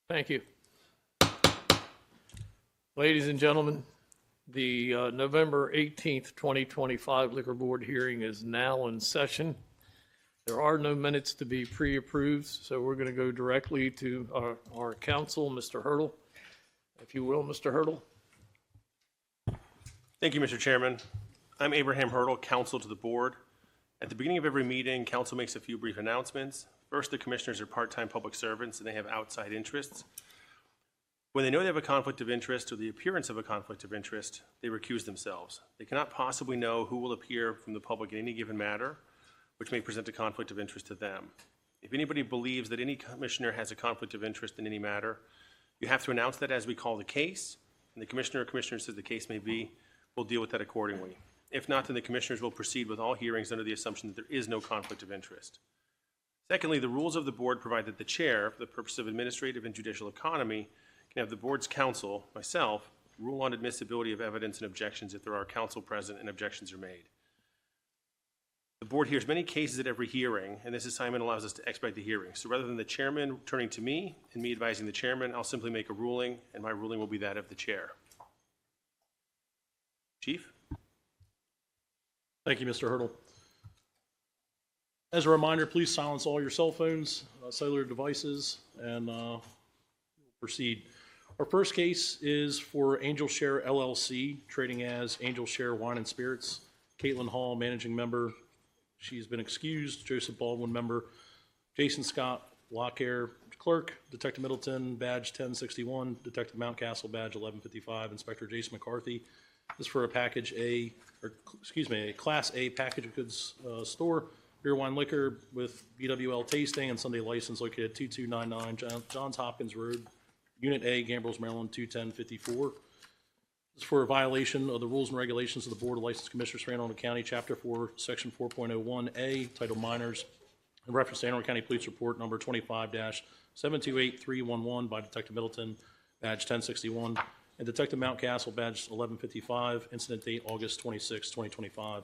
Thank you. Ladies and gentlemen, the November 18th, 2025 Liquor Board hearing is now in session. There are no minutes to be pre-approved, so we're going to go directly to our counsel, Mr. Hurdle. If you will, Mr. Hurdle. Thank you, Mr. Chairman. I'm Abraham Hurdle, counsel to the board. At the beginning of every meeting, council makes a few brief announcements. First, the commissioners are part-time public servants and they have outside interests. When they know they have a conflict of interest or the appearance of a conflict of interest, they recuse themselves. They cannot possibly know who will appear from the public in any given matter, which may present a conflict of interest to them. If anybody believes that any commissioner has a conflict of interest in any matter, you have to announce that as we call the case, and the commissioner or commissioners, as the case may be, will deal with that accordingly. If not, then the commissioners will proceed with all hearings under the assumption that there is no conflict of interest. Secondly, the rules of the board provide that the chair, for the purpose of administrative and judicial economy, can have the board's counsel, myself, rule on admissibility of evidence and objections if there are counsel present and objections are made. The board hears many cases at every hearing, and this assignment allows us to expedite the hearing. So rather than the chairman turning to me and me advising the chairman, I'll simply make a ruling, and my ruling will be that of the chair. Chief? Thank you, Mr. Hurdle. As a reminder, please silence all your cell phones, cellular devices, and we'll proceed. Our first case is for Angel Share LLC, trading as Angel Share Wine and Spirits. Caitlin Hall, managing member. She's been excused. Joseph Baldwin, member. Jason Scott, Lockhair, clerk. Detective Middleton, badge 1061. Detective Mountcastle, badge 1155. Inspector Jason McCarthy. This is for a a Class A package of goods store. Beer, wine, liquor with BWL tasting and Sunday license located at 2299 Johns Hopkins Road, Unit A, Gambrels, Maryland, 21054. This is for a violation of the rules and regulations of the Board of License Commissioners for Anne Arundel County, Chapter 4, Section 4.01A, titled Minors, in reference to Anne Arundel County Police Report number 25-728311 by Detective Middleton, badge 1061, and Detective Mountcastle, badge 1155, incident date August 26, 2025.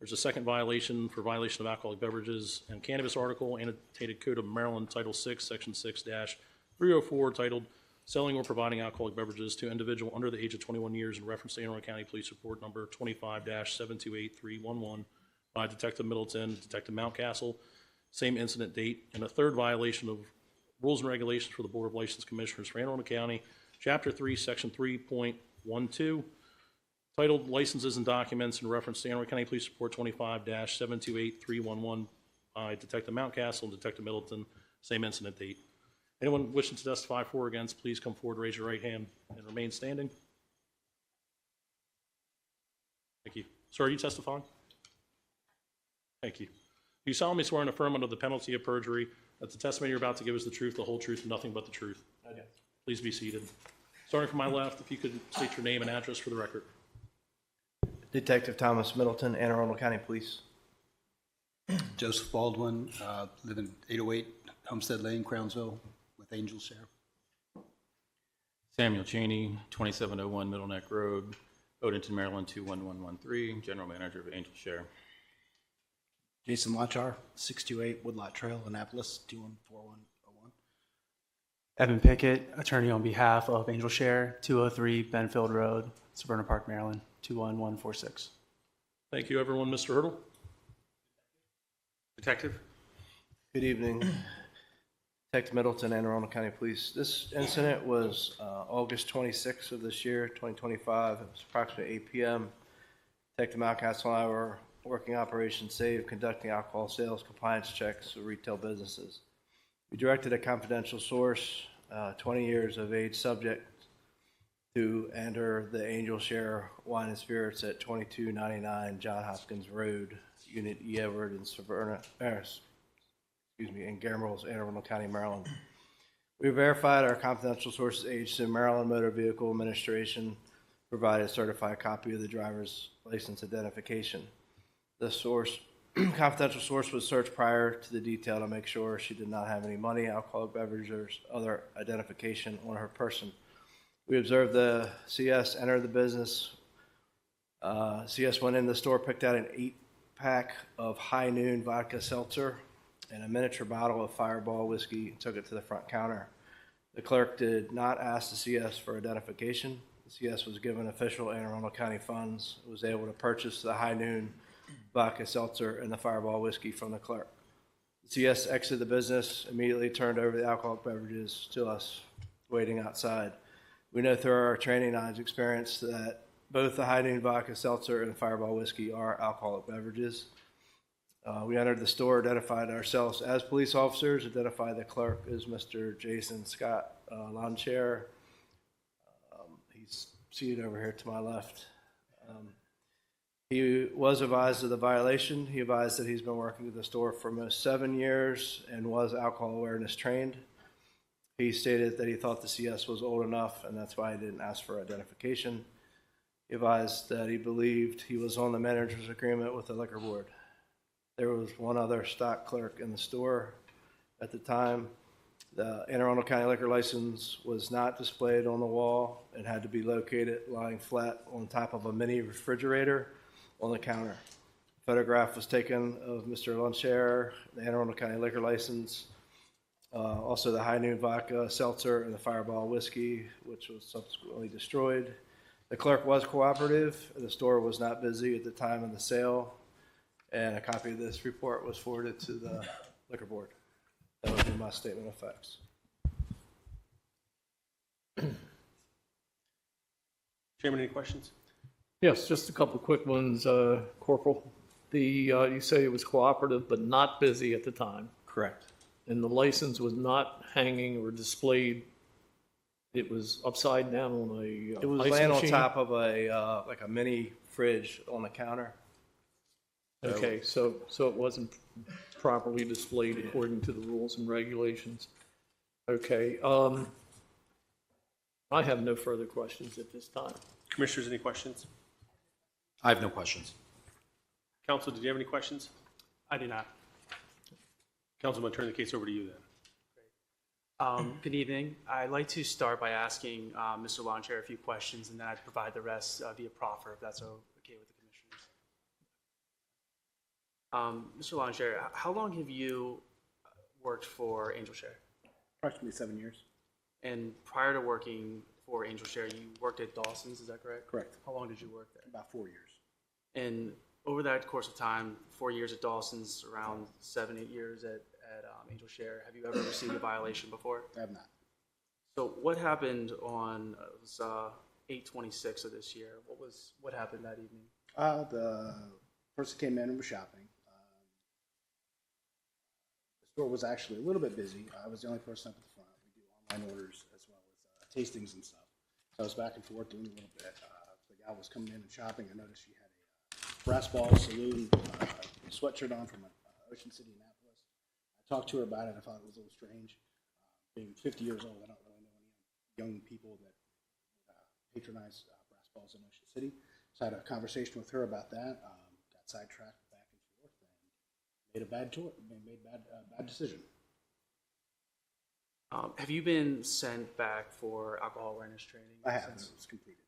There's a second violation for violation of alcoholic beverages and cannabis article, annotated Code of Maryland, Title 6, Section 6-304, titled Selling or Providing Alcoholic Beverages to Individual Under the Age of 21 Years in reference to Anne Arundel County Police Report number 25-728311 by Detective Middleton, Detective Mountcastle, same incident date, and a third violation of rules and regulations for the Board of License Commissioners for Anne Arundel County, Chapter 3, Section 3.12, titled Licenses and Documents in reference to Anne Arundel County Police Report 25-728311 by Detective Mountcastle and Detective Middleton, same incident date. Anyone wishing to testify for or against, please come forward, raise your right hand, and remain standing. Thank you. Sir, are you testifying? Thank you. Do you solemnly swear and affirm under the penalty of perjury that the testimony you're about to give is the truth, the whole truth, and nothing but the truth? I do. Please be seated. Starting from my left, if you could state your name and address for the record. Detective Thomas Middleton, Anne Arundel County Police. Joseph Baldwin, live in 808 Homestead Lane, Crownsville, with Angel Share. Samuel Cheney, 2701 Middle Neck Road, Odenton, Maryland, 21113, General Manager of Angel Share. Jason Lachar, 628 Woodlot Trail, Annapolis, 214101. Evan Pickett, attorney on behalf of Angel Share, 203 Benfield Road, Severna Park, Maryland, 21146. Thank you, everyone. Mr. Hurdle. Detective? Good evening. Detective Middleton, Anne Arundel County Police. This incident was August 26th of this year, 2025. It was approximately 8 p.m. Detective Mountcastle and I were working Operation Save, conducting alcohol sales compliance checks for retail businesses. We directed a confidential source, 20 years of age subject, to enter the Angel Share Wine and Spirits at 2299 John Hopkins Road, Unit E. Everett in in Gambrels, Anne Arundel County, Maryland. We verified our confidential source's age to Maryland Motor Vehicle Administration, provided a certified copy of the driver's license identification. The source, confidential source, was searched prior to the detail to make sure she did not have any money, alcoholic beverages, or other identification on her person. We observed the CS enter the business. CS went in the store, picked out an 8-pack of High Noon vodka seltzer and a miniature bottle of Fireball whiskey, and took it to the front counter. The clerk did not ask the CS for identification. The CS was given official Anne Arundel County funds, was able to purchase the High Noon vodka seltzer and the Fireball whiskey from the clerk. The CS exited the business, immediately turned over the alcoholic beverages to us waiting outside. We know through our training knowledge experience that both the High Noon vodka seltzer and Fireball whiskey are alcoholic beverages. We entered the store, identified ourselves as police officers, identified the clerk as Mr. Jason Scott Lawnchair. He's seated over here to my left. He was advised of the violation. He advised that he's been working at the store for almost 7 years and was alcohol awareness trained. He stated that he thought the CS was old enough, and that's why he didn't ask for identification. He advised that he believed he was on the manager's agreement with the liquor board. There was one other stock clerk in the store at the time. The Anne Arundel County liquor license was not displayed on the wall. It had to be located lying flat on top of a mini refrigerator on the counter. A photograph was taken of Mr. Lawnchair, the Anne Arundel County liquor license, also the High Noon vodka seltzer and the Fireball whiskey, which was subsequently destroyed. The clerk was cooperative, and the store was not busy at the time of the sale, and a copy of this report was forwarded to the liquor board. That would be my statement of facts. Chairman, any questions? Yes, just a couple quick ones, Corporal. You say it was cooperative but not busy at the time, Correct. and the license was not hanging or displayed. It was upside down on a It was ice laying on machine? top of like a mini fridge on the counter. Okay, so it wasn't properly displayed according to the rules and regulations. Okay, I have no further questions at this time. Commissioners, any questions? I have no questions. Counsel, did you have any questions? I do not. Counsel, I'm going to turn the case over to you then. Good evening. I'd like to start by asking Mr. Lawnchair a few questions, and then I'd provide the rest via proffer, if that's okay with the commissioners. Mr. Lawnchair, how long have you worked for Angel Share? Approximately 7 years. And prior to working for Angel Share, you worked at Dawson's, is that correct? Correct. How long did you work there? About 4 years. And over that course of time, 4 years at Dawson's, around 7-8 years at Angel Share, have you ever received a violation before? I have not. So what happened on it was 8/26 of this year? What happened that evening? The person came in and was shopping. The store was actually a little bit busy. I was the only person up at the front. We do online orders as well as tastings and stuff. So I was back and forth doing a little bit. The gal was coming in and shopping. I noticed she had a Brass Ball Saloon sweatshirt on from Ocean City, Annapolis. I talked to her about it. I thought it was a little strange. Being 50 years old, I don't really know any young people that patronize Brass Balls in Ocean City. So I had a conversation with her about that. Got sidetracked back and forth and made a bad decision. Have you been sent back for alcohol awareness training? I have. since? It was completed.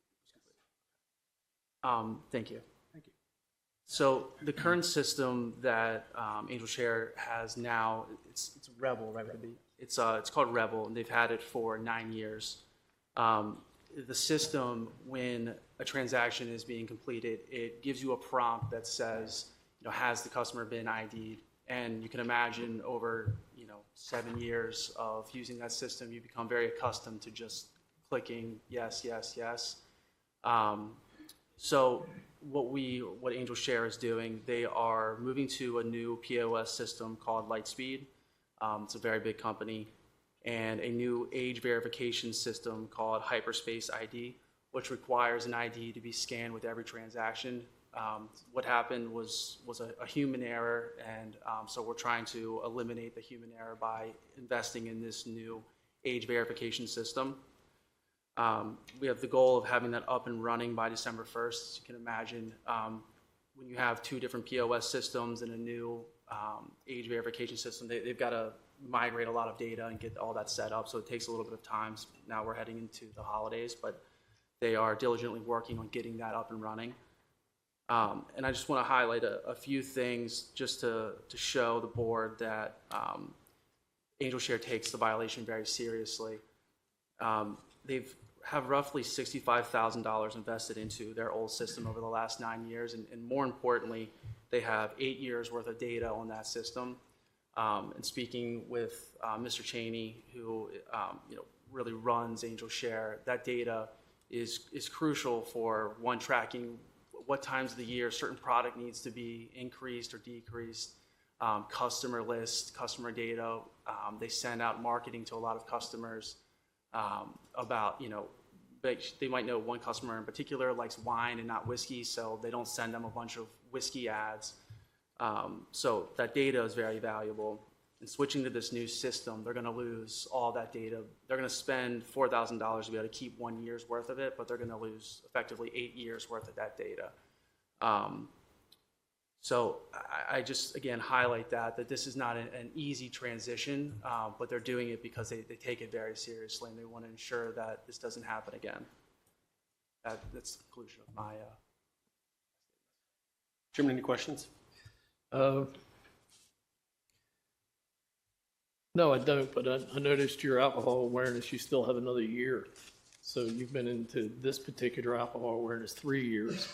Thank you. Thank you. So the current system that Angel Share has now, it's Rebel, right? It's called Rebel, and they've had it for 9 years. The system, when a transaction is being completed, it gives you a prompt that says, has the customer been ID'd? And you can imagine over 7 years of using that system, you become very accustomed to just clicking yes, yes, yes. So what Angel Share is doing, they are moving to a new POS system called Lightspeed. It's a very big company, and a new age verification system called Hyperspace ID, which requires an ID to be scanned with every transaction. What happened was a human error, and so we're trying to eliminate the human error by investing in this new age verification system. We have the goal of having that up and running by December 1st. As you can imagine, when you have two different POS systems and a new age verification system, they've got to migrate a lot of data and get all that set up, so it takes a little bit of time. Now we're heading into the holidays, but they are diligently working on getting that up and running. And I just want to highlight a few things just to show the board that Angel Share takes the violation very seriously. They've have roughly $65,000 invested into their old system over the last 9 years, and more importantly, they have 8 years worth of data on that system. And speaking with Mr. Cheney, who really runs Angel Share, that data is crucial for one, tracking what times of the year certain product needs to be increased or decreased, customer list, customer data. They send out marketing to a lot of customers about, they might know one customer in particular likes wine and not whiskey, so they don't send them a bunch of whiskey ads. So that data is very valuable. And switching to this new system, they're going to lose all that data. They're going to spend $4,000 to be able to keep 1 year's worth of it, but they're going to lose effectively 8 years worth of that data. So I just, again, highlight that this is not an easy transition, but they're doing it because they take it very seriously, and they want to ensure that this doesn't happen again. That's the conclusion of my... Chairman, any questions? No, I don't, but I noticed your alcohol awareness, you still have another year. So you've been into this particular alcohol awareness 3 years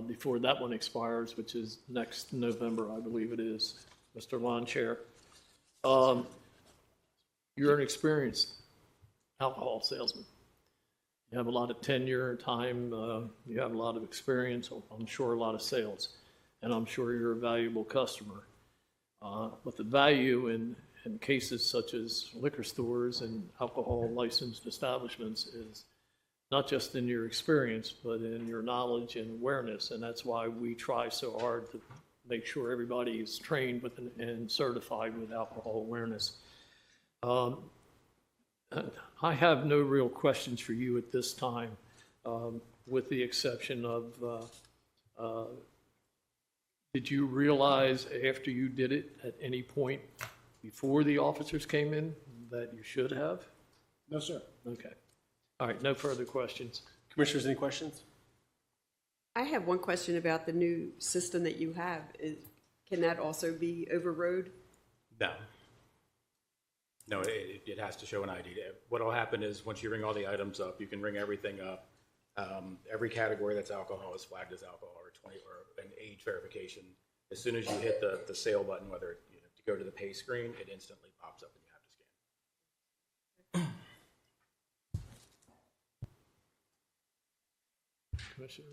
before that one expires, which is next November, I believe it is, Mr. Lawn Chair. You're an experienced alcohol salesman. You have a lot of tenure and time. You have a lot of experience, I'm sure a lot of sales, and I'm sure you're a valuable customer. But the value in cases such as liquor stores and alcohol licensed establishments is not just in your experience, but in your knowledge and awareness. And that's why we try so hard to make sure everybody is trained with and certified with alcohol awareness. I have no real questions for you at this time, with the exception of, did you realize after you did it at any point before the officers came in that you should have? No, sir. Okay. All right, no further questions. Commissioners, any questions? I have one question about the new system that you have. Can that also be overrode? No. No, it has to show an ID. What will happen is once you ring all the items up, you can ring everything up. Every category that's alcohol is flagged as alcohol or an age verification. As soon as you hit the sale button, whether to go to the pay screen, it instantly pops up and you have to scan. Commissioner?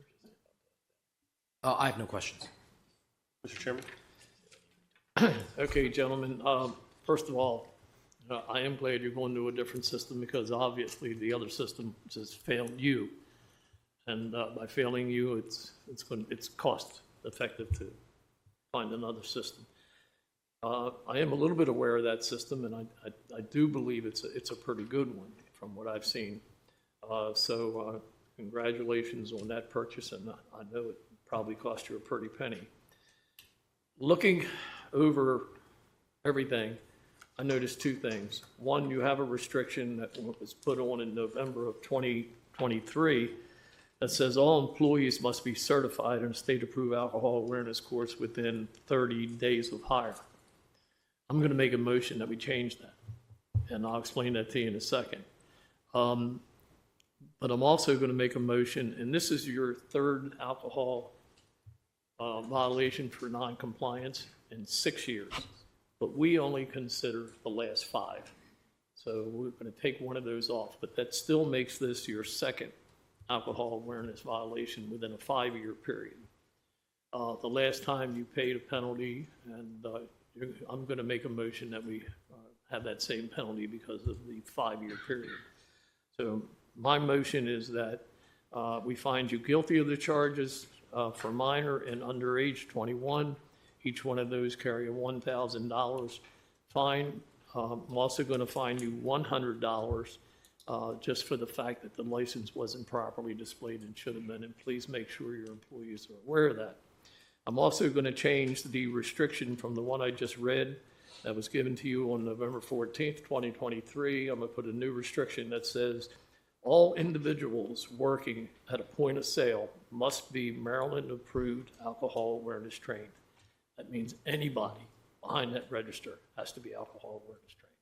I have no questions. Mr. Chairman? Okay, gentlemen, first of all, I am glad you're going to a different system because obviously the other system just failed you. And by failing you, it's cost effective to find another system. I am a little bit aware of that system, and I do believe it's a pretty good one from what I've seen. So congratulations on that purchase, and I know it probably cost you a pretty penny. Looking over everything, I noticed two things. One, you have a restriction that was put on in November of 2023 that says all employees must be certified in a state-approved alcohol awareness course within 30 days of hire. I'm going to make a motion that we change that, and I'll explain that to you in a second. But I'm also going to make a motion, and this is your third alcohol violation for non-compliance in 6 years, but we only consider the last 5. So we're going to take one of those off, but that still makes this your second alcohol awareness violation within a 5-year period. The last time you paid a penalty, and I'm going to make a motion that we have that same penalty because of the 5-year period. So my motion is that we find you guilty of the charges for minor and under age 21. Each one of those carry a $1,000 fine. I'm also going to fine you $100 just for the fact that the license wasn't properly displayed and should have been, and please make sure your employees are aware of that. I'm also going to change the restriction from the one I just read that was given to you on November 14th, 2023. I'm going to put a new restriction that says all individuals working at a point of sale must be Maryland-approved alcohol awareness trained. That means anybody behind that register has to be alcohol awareness trained.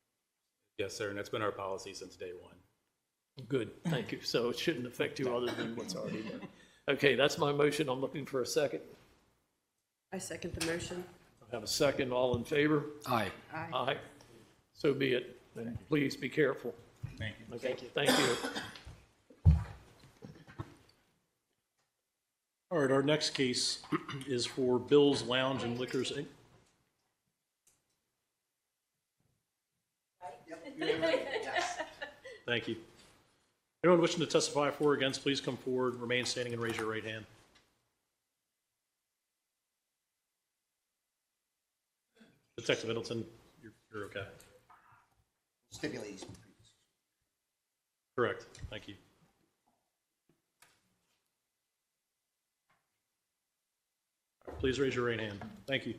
Yes, sir, and that's been our policy since day one. Good, thank you. So it shouldn't affect you other than what's already done. Okay, that's my motion. I'm looking for a second. I second the motion. I have a second. All in favor? Aye. Aye. Aye. So be it. And please be careful. Thank you. Okay, thank you. All right, our next case is for Bill's Lounge and Liquors, Inc. Thank you. Anyone wishing to testify for or against, please come forward, remain standing, and raise your right hand. Detective Middleton, you're okay. Stipulates, please. Correct, thank you. Please raise your right hand. Thank you.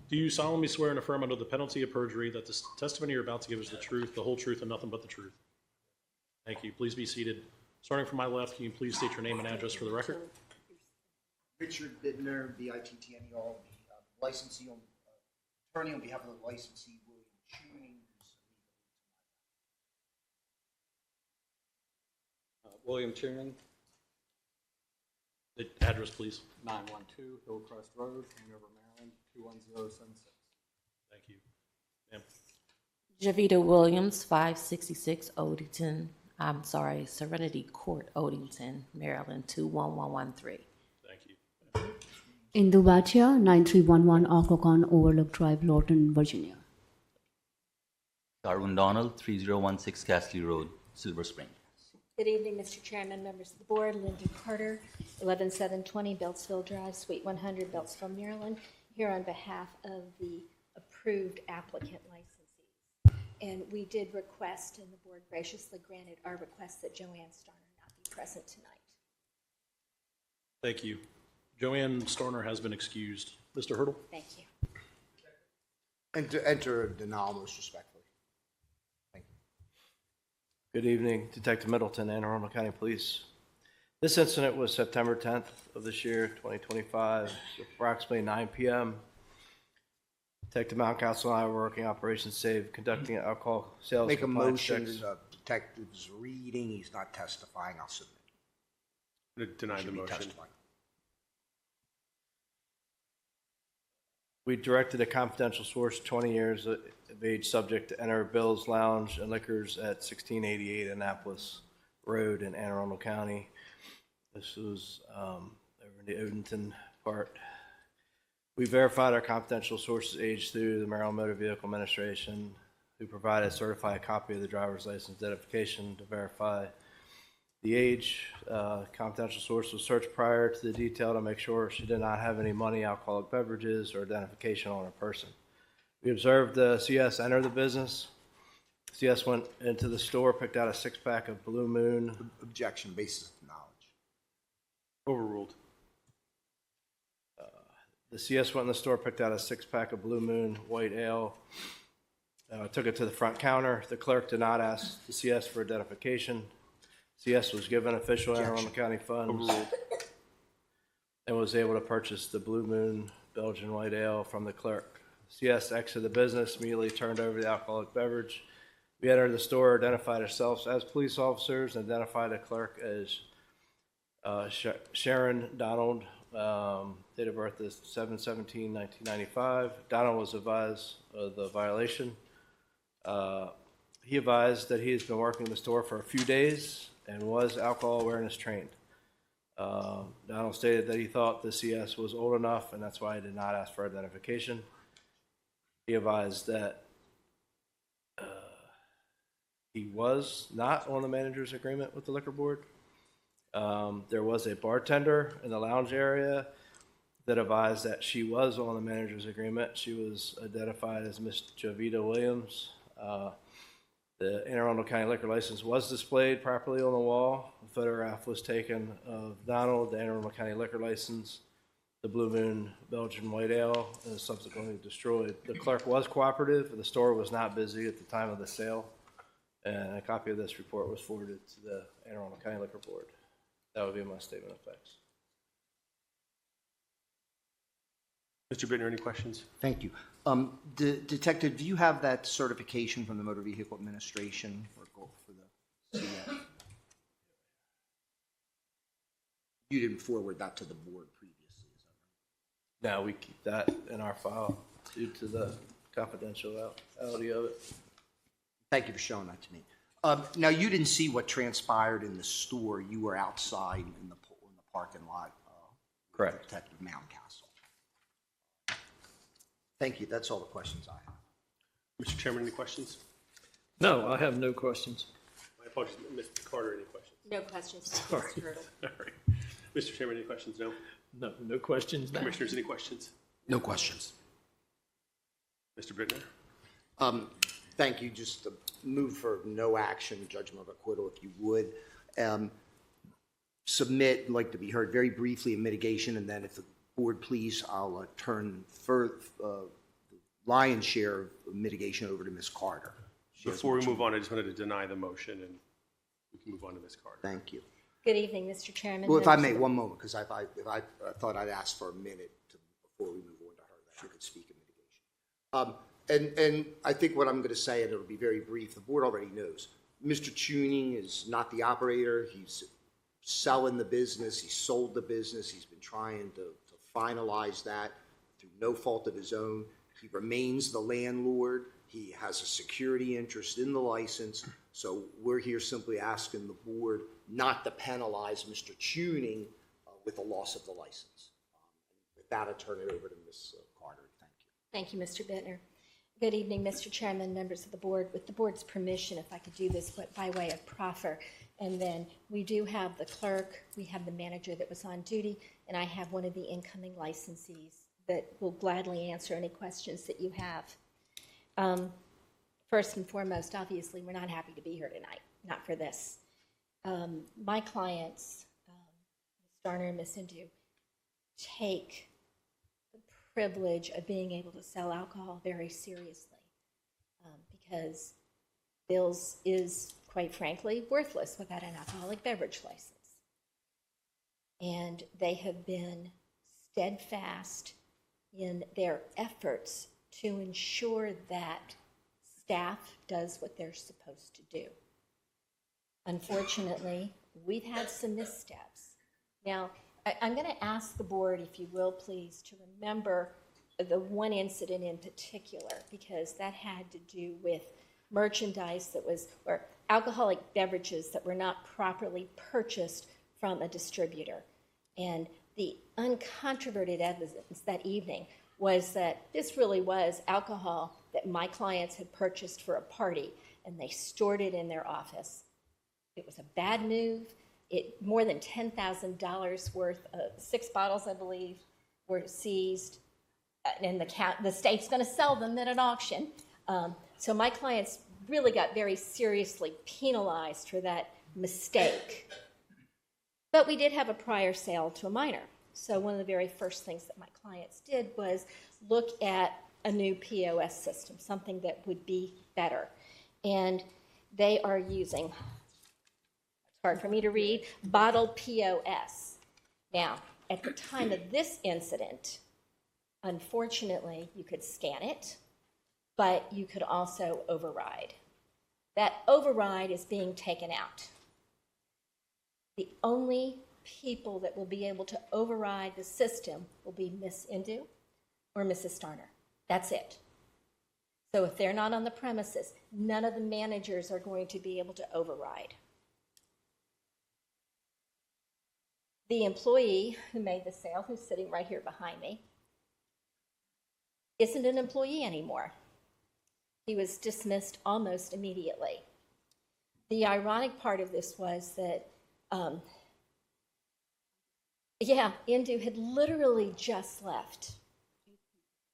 Do you solemnly swear and affirm under the penalty of perjury that the testimony you're about to give is the truth, the whole truth, and nothing but the truth? Thank you. Please be seated. Starting from my left, can you please state your name and address for the record? Richard Bittner, B-I-T-T-N-E-R, licensee, attorney on behalf of the licensee, William Tuning. William Tuning, The address, please. 912 Hillcrest Road, Hanover, Maryland, 21076. Thank you. Ma'am. Javita Williams, 566 Serenity Court, Odington, Maryland, 21113. Thank you. Indu Bhatia, 9311 Occoquan Overlook Drive, Lawton, Virginia. Arundel, 3016 Castley Road, Silver Spring. Good evening, Mr. Chairman, members of the board. Linda Carter, 11720 Beltsville Drive, Suite 100, Beltsville, Maryland, here on behalf of the approved applicant licensees. And we did request, and the board graciously granted our request, that Joanne Starner not be present tonight. Thank you. Joanne Starner has been excused. Mr. Hurdle? Thank you. And to enter denial most respectfully. Thank you. Good evening, Detective Middleton, Anne Arundel County Police. This incident was September 10th of this year, 2025, approximately 9 p.m. Detective Mountcastle and I were working Operation Save, conducting an alcohol sales Make a compliance motion, checks. the detective's reading, he's not testifying, I'll submit. Deny the Should be motion. testifying. We directed a confidential source, 20 years of age, subject to enter Bill's Lounge and Liquors at 1688 Annapolis Road in Anne Arundel County. This was over in the Odenton part. We verified our confidential source's age through the Maryland Motor Vehicle Administration, who provided a certified copy of the driver's license identification to verify the age. Confidential source was searched prior to the detail to make sure she did not have any money, alcoholic beverages, or identification on her person. We observed the CS enter the business. CS went into the store, picked out a six-pack of Blue Moon. Objection, basis of knowledge. Overruled. The CS went in the store, picked out a six-pack of Blue Moon White Ale, took it to the front counter. The clerk did not ask the CS for identification. CS was given official Anne Arundel County funds and was able to purchase the Blue Moon Belgian White Ale from the clerk. CS exited the business, immediately turned over the alcoholic beverage. We entered the store, identified ourselves as police officers, and identified the clerk as Sharon Donald. Date of birth is 7/17/1995. Donald was advised of the violation. He advised that he has been working in the store for a few days and was alcohol awareness trained. Donald stated that he thought the CS was old enough, and that's why he did not ask for identification. He advised that he was not on the manager's agreement with the liquor board. There was a bartender in the lounge area that advised that she was on the manager's agreement. She was identified as Miss Javita Williams. The Anne Arundel County liquor license was displayed properly on the wall. A photograph was taken of Donald, the Anne Arundel County liquor license, the Blue Moon Belgian White Ale, and was subsequently destroyed. The clerk was cooperative. The store was not busy at the time of the sale, and a copy of this report was forwarded to the Anne Arundel County Liquor Board. That would be my statement of facts. Mr. Bittner, any questions? Thank you. Detective, do you have that certification from the Motor Vehicle Administration for the CS? You didn't forward that to the board previously, is that right? Now we keep that in our file due to the confidentiality of it. Thank you for showing that to me. Now, you didn't see what transpired in the store. You were outside in the parking lot. Correct. Detective Mountcastle. Thank you. That's all the questions I have. Mr. Chairman, any questions? No, I have no questions. My apologies, Mr. Carter, any questions? No questions, Sorry. Mr. Hurdle. All right. Mr. Chairman, any questions? No? No, no questions now. Commissioners, any questions? No questions. Mr. Bittner? Thank you. Just to move for no action, judgment of acquittal, if you would. Submit, like to be heard very briefly in mitigation, and then if the board please, I'll turn the lion's share of mitigation over to Ms. Carter. Before we move on, I just wanted to deny the motion, and we can move on to Ms. Carter. Thank you. Good evening, Mr. Chairman. Well, if I members may, of one moment, because I thought I'd ask for a minute before we move on to her, that she could speak in mitigation. And I think what I'm going to say, and it'll be very brief, the board already knows, Mr. Tuning is not the operator. He's selling the business. He sold the business. He's been trying to finalize that through no fault of his own. He remains the landlord. He has a security interest in the license. So we're here simply asking the board not to penalize Mr. Tuning with the loss of the license. With that, I turn it over to Ms. Carter. Thank you. Thank you, Mr. Bittner. Good evening, Mr. Chairman, members of the board. With the board's permission, if I could do this by way of proffer. And then we do have the clerk, we have the manager that was on duty, and I have one of the incoming licensees that will gladly answer any questions that you have. First and foremost, obviously, we're not happy to be here tonight, not for this. My clients, Ms. Starner and Ms. Indu, take the privilege of being able to sell alcohol very seriously because Bill's is, quite frankly, worthless without an alcoholic beverage license. And they have been steadfast in their efforts to ensure that staff does what they're supposed to do. Unfortunately, we've had some missteps. Now, I'm going to ask the board, if you will, please, to remember the one incident in particular, because that had to do with merchandise that was, or alcoholic beverages that were not properly purchased from a distributor. And the uncontroverted evidence that evening was that this really was alcohol that my clients had purchased for a party, and they stored it in their office. It was a bad move. More than $10,000 worth of 6 bottles, I believe, were seized, and the state's going to sell them at an auction. So my clients really got very seriously penalized for that mistake. But we did have a prior sale to a minor. So one of the very first things that my clients did was look at a new POS system, something that would be better. And they are using, it's hard for me to read, bottle POS. Now, at the time of this incident, unfortunately, you could scan it, but you could also override. That override is being taken out. The only people that will be able to override the system will be Miss Indu or Mrs. Starner. That's it. So if they're not on the premises, none of the managers are going to be able to override. The employee who made the sale, who's sitting right here behind me, isn't an employee anymore. He was dismissed almost immediately. The ironic part of this was that, Indu had literally just left.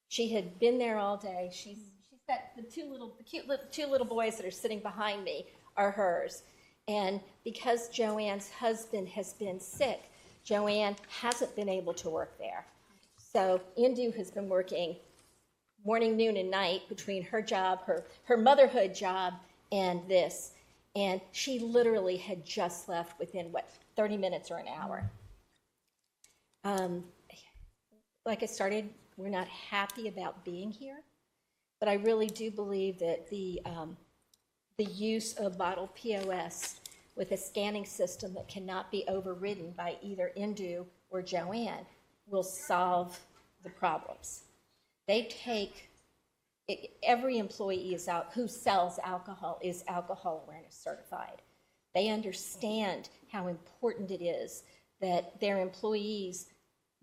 She had been there all day. She's got the two little boys that are sitting behind me are hers. And because Joanne's husband has been sick, Joanne hasn't been able to work there. So Indu has been working morning, noon, and night between her job, her motherhood job, and this. And she literally had just left within, 30 minutes or an hour. Like I started, we're not happy about being here, but I really do believe that the use of bottle POS with a scanning system that cannot be overridden by either Indu or Joanne will solve the problems. They take, every employee is out, who sells alcohol is alcohol awareness certified. They understand how important it is that their employees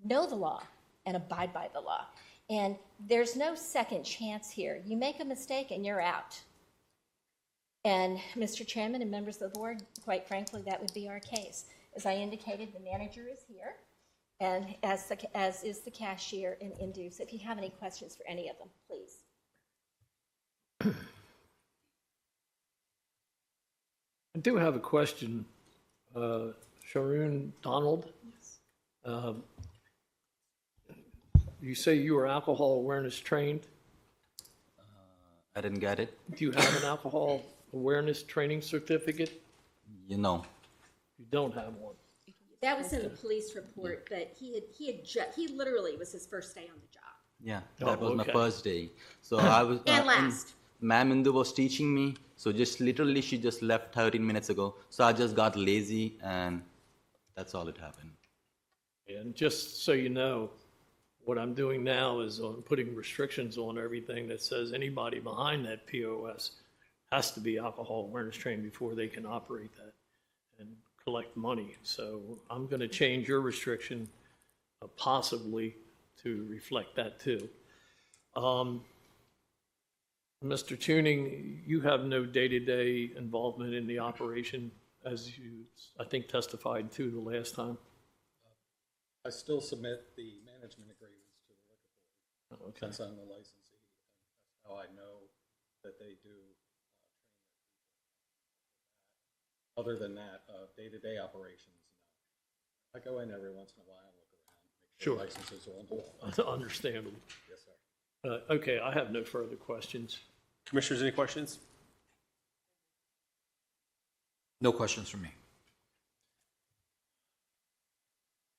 know the law and abide by the law. And there's no second chance here. You make a mistake and you're out. And Mr. Chairman and members of the board, quite frankly, that would be our case. As I indicated, the manager is here, and as is the cashier and Indu. So if you have any questions for any of them, please. I do have a question. Sharon Donald? You say you were alcohol awareness trained? I didn't get it. Do you have an alcohol awareness training certificate? You know. You don't have one. That was in the police report, but he literally was his first day on the job. Yeah, that was my okay. first day. So I was. And last. Ma'am Indu was teaching me. So just literally, she just left 13 minutes ago. So I just got lazy, and that's all it happened. And just so you know, what I'm doing now is I'm putting restrictions on everything that says anybody behind that POS has to be alcohol awareness trained before they can operate that and collect money. So I'm going to change your restriction possibly to reflect that too. Mr. Tuning, you have no day-to-day involvement in the operation, as you, I think, testified to the last time. I still submit the management agreements to the liquor board. Okay. Since I'm the licensee, that's how I know that they do train their people. Other than that, day-to-day operations, no. I go in every once in a while and look around, make sure Sure. licenses are on the wall. Understandable. Yes, sir. Okay, I have no further questions. Commissioners, any questions? No questions from me.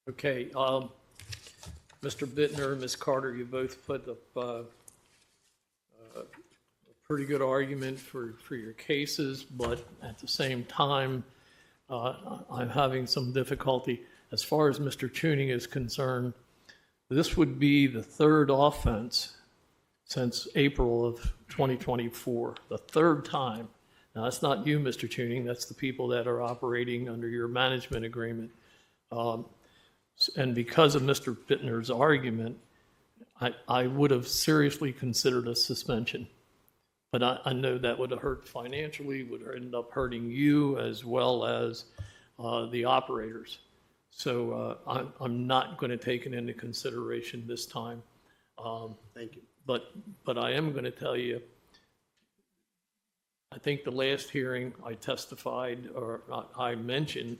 Okay, Mr. Bittner and Ms. Carter, you both put up a pretty good argument for your cases, but at the same time, I'm having some difficulty. As far as Mr. Tuning is concerned, this would be the third offense since April of 2024, the third time. Now, that's not you, Mr. Tuning, that's the people that are operating under your management agreement. And because of Mr. Bittner's argument, I would have seriously considered a suspension. But I know that would have hurt financially, would end up hurting you as well as the operators. So I'm not going to take it into consideration this time. Thank you. But I am going to tell you, I think the last hearing I testified, or I mentioned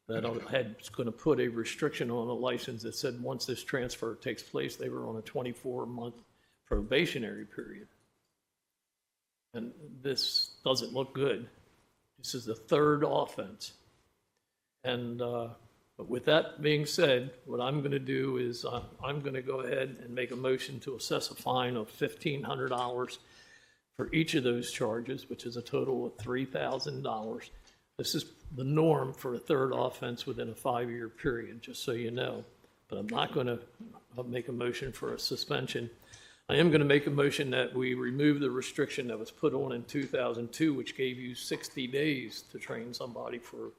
that I was going to put a restriction on a license that said once this transfer takes place, they were on a 24-month probationary period. And this doesn't look good. This is the third offense. And but with that being said, what I'm going to do is I'm going to go ahead and make a motion to assess a fine of $1,500 for each of those charges, which is a total of $3,000. This is the norm for a third offense within a 5-year period, just so you know. But I'm not going to make a motion for a suspension. I am going to make a motion that we remove the restriction that was put on in 2002, which gave you 60 days to train somebody for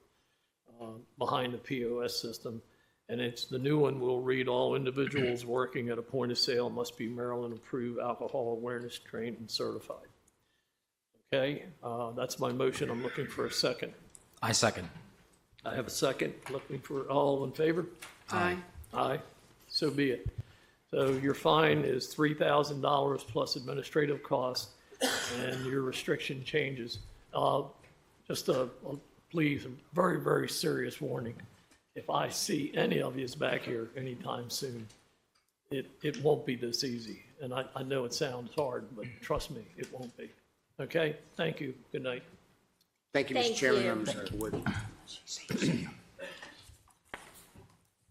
behind the POS system. And it's the new one will read all individuals working at a point of sale must be Maryland approved alcohol awareness trained and certified. Okay, that's my motion. I'm looking for a second. I second. I have a second. Looking for all in favor? Aye. Aye. So be it. So your fine is $3,000 plus administrative costs, and your restriction changes. Just please, a very, very serious warning. If I see any of you back here anytime soon, it won't be this easy. And I know it sounds hard, but trust me, it won't be. Okay? Thank you. Good night. Thank you, Mr. Thank Chairman, you. members of the board.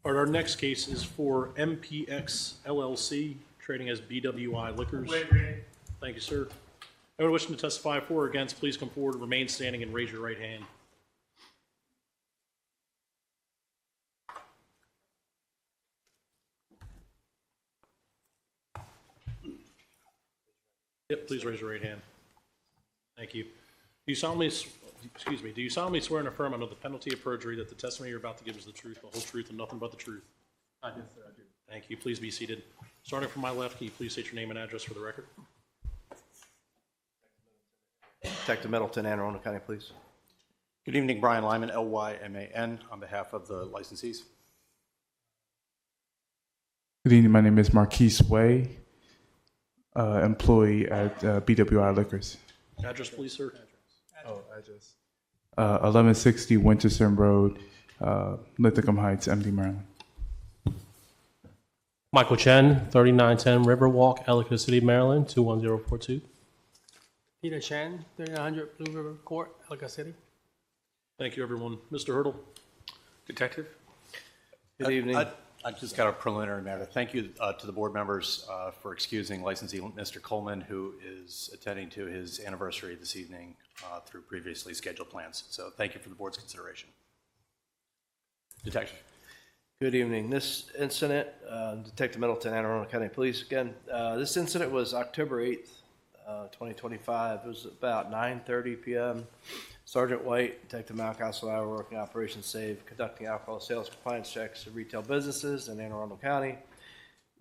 All right, our next case is for MPX LLC, trading as BWI Liquors. Thank you, sir. Anyone wishing to testify for or against, please come forward, remain standing, and raise your right hand. Yep, please raise your right hand. Thank you. Do you solemnly, do you solemnly swear and affirm under the penalty of perjury that the testimony you're about to give is the truth, the whole truth, and nothing but the truth? I do, sir, I do. Thank you. Please be seated. Starting from my left, can you please state your name and address for the record? Detective Middleton, Anne Arundel County Police. Good evening, Brian Lyman, Lyman, on behalf of the licensees. Good evening. My name is Marquise Way, employee at BWI Liquors. Address, please, sir. Oh, address. 1160 Winterson Road, Linthicum Heights, MD, Maryland. Michael Chen, 3910 Riverwalk, Ellicott City, Maryland, 21042. Peter Chen, 3900 Blue River Court, Ellicott City. Thank you, everyone. Mr. Hurdle. Detective? Good evening. I just got a preliminary matter. Thank you to the board members for excusing licensee Mr. Coleman, who is attending to his anniversary this evening through previously scheduled plans. So thank you for the board's consideration. Detective. Good evening. This incident, Detective Middleton, Anne Arundel County Police again. This incident was October 8th, 2025. It was about 9:30 p.m. Sergeant White, Detective Malcastle and I were working Operation Save, conducting alcohol sales compliance checks of retail businesses in Anne Arundel County.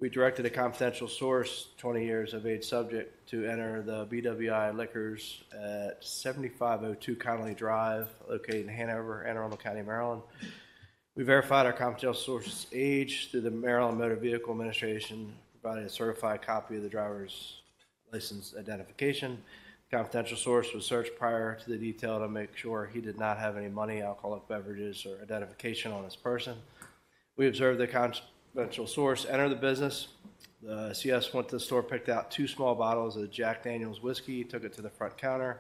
We directed a confidential source, 20 years of age subject, to enter the BWI Liquors at 7502 Connolly Drive, located in Hanover, Anne Arundel County, Maryland. We verified our confidential source's age through the Maryland Motor Vehicle Administration, providing a certified copy of the driver's license identification. The confidential source was searched prior to the detail to make sure he did not have any money, alcoholic beverages, or identification on his person. We observed the confidential source enter the business. The CS went to the store, picked out 2 small bottles of Jack Daniel's whiskey, took it to the front counter.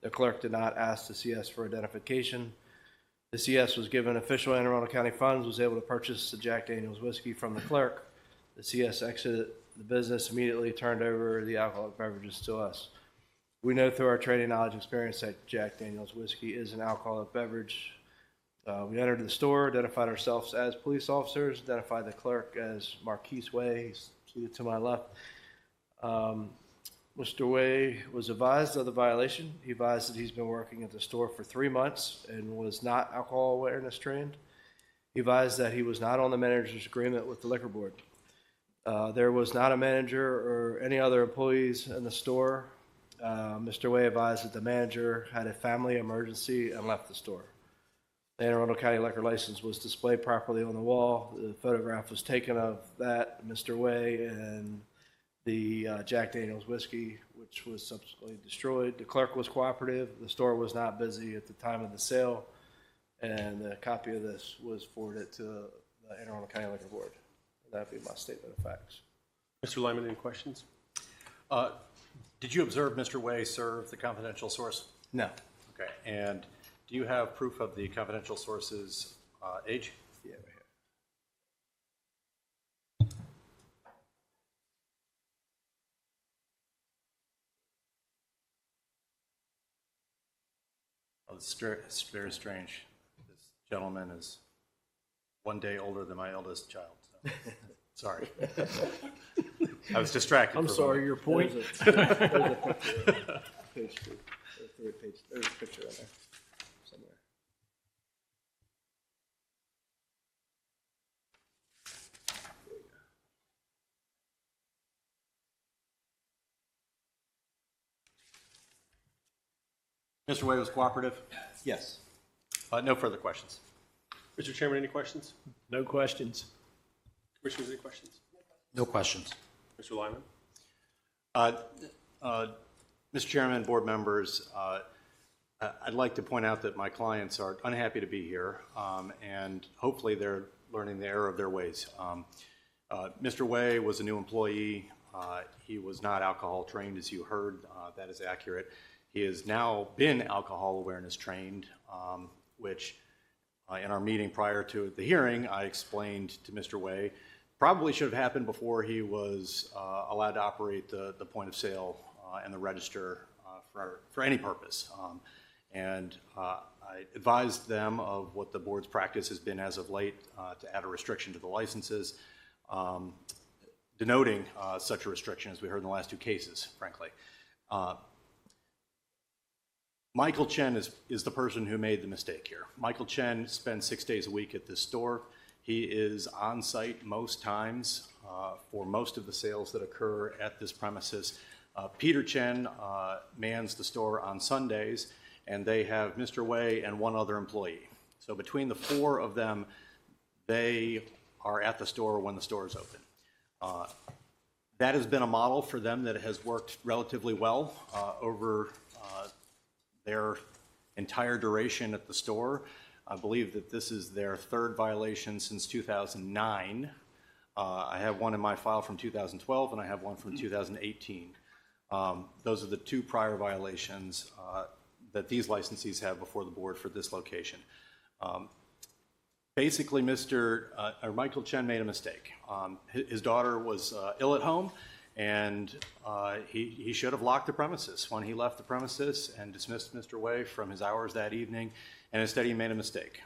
The clerk did not ask the CS for identification. The CS was given official Anne Arundel County funds, was able to purchase the Jack Daniel's whiskey from the clerk. The CS exited the business, immediately turned over the alcoholic beverages to us. We know through our training, knowledge, and experience that Jack Daniel's whiskey is an alcoholic beverage. We entered the store, identified ourselves as police officers, identified the clerk as Marquise Way, he's seated to my left. Mr. Way was advised of the violation. He advised that he's been working at the store for 3 months and was not alcohol awareness trained. He advised that he was not on the manager's agreement with the liquor board. There was not a manager or any other employees in the store. Mr. Way advised that the manager had a family emergency and left the store. The Anne Arundel County liquor license was displayed properly on the wall. The photograph was taken of that, Mr. Way, and the Jack Daniel's whiskey, which was subsequently destroyed. The clerk was cooperative. The store was not busy at the time of the sale, and a copy of this was forwarded to the Anne Arundel County Liquor Board. That would be my statement of facts. Mr. Lyman, any questions? Did you observe Mr. Way serve the confidential source? No. Okay. And do you have proof of the confidential source's age? Yeah, right here. Oh, it's very strange. This gentleman is 1 day older than my eldest child. So. Sorry. I was distracted. I'm sorry, your point. There's a picture. Page 2. There's a picture on there somewhere. Mr. Way was cooperative? Yes. No further questions. Mr. Chairman, any questions? No questions. Commissioners, any questions? No questions. Mr. Lyman? Mr. Chairman, board members, I'd like to point out that my clients are unhappy to be here, and hopefully they're learning the error of their ways. Mr. Way was a new employee. He was not alcohol trained, as you heard. That is accurate. He has now been alcohol awareness trained, which in our meeting prior to the hearing, I explained to Mr. Way probably should have happened before he was allowed to operate the point of sale and the register for any purpose. I advised them of what the board's practice has been as of late to add a restriction to the licenses, denoting such a restriction as we heard in the last 2 cases, frankly. Michael Chen is the person who made the mistake here. Michael Chen spends 6 days a week at this store. He is on site most times for most of the sales that occur at this premises. Peter Chen mans the store on Sundays, and they have Mr. Wei and one other employee. So between the four of them, they are at the store when the store is open. That has been a model for them that has worked relatively well over their entire duration at the store. I believe that this is their third violation since 2009. I have one in my file from 2012, and I have one from 2018. Those are the two prior violations that these licensees have before the board for this location. Basically, Michael Chen made a mistake. His daughter was ill at home, and he should have locked the premises when he left the premises and dismissed Mr. Wei from his hours that evening, and instead he made a mistake.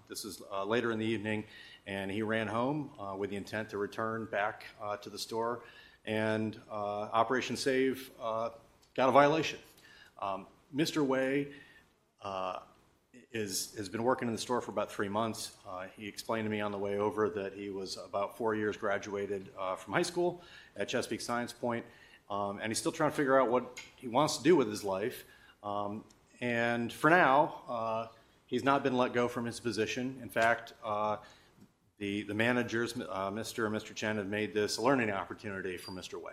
This is later in the evening, and he ran home with the intent to return back to the store, and Operation Save got a violation. Mr. Wei has been working in the store for about 3 months. He explained to me on the way over that he was about 4 years graduated from high school at Chesapeake Science Point, and he's still trying to figure out what he wants to do with his life. And for now, he's not been let go from his position. In fact, the managers, Mr. and Mr. Chen, have made this a learning opportunity for Mr. Wei.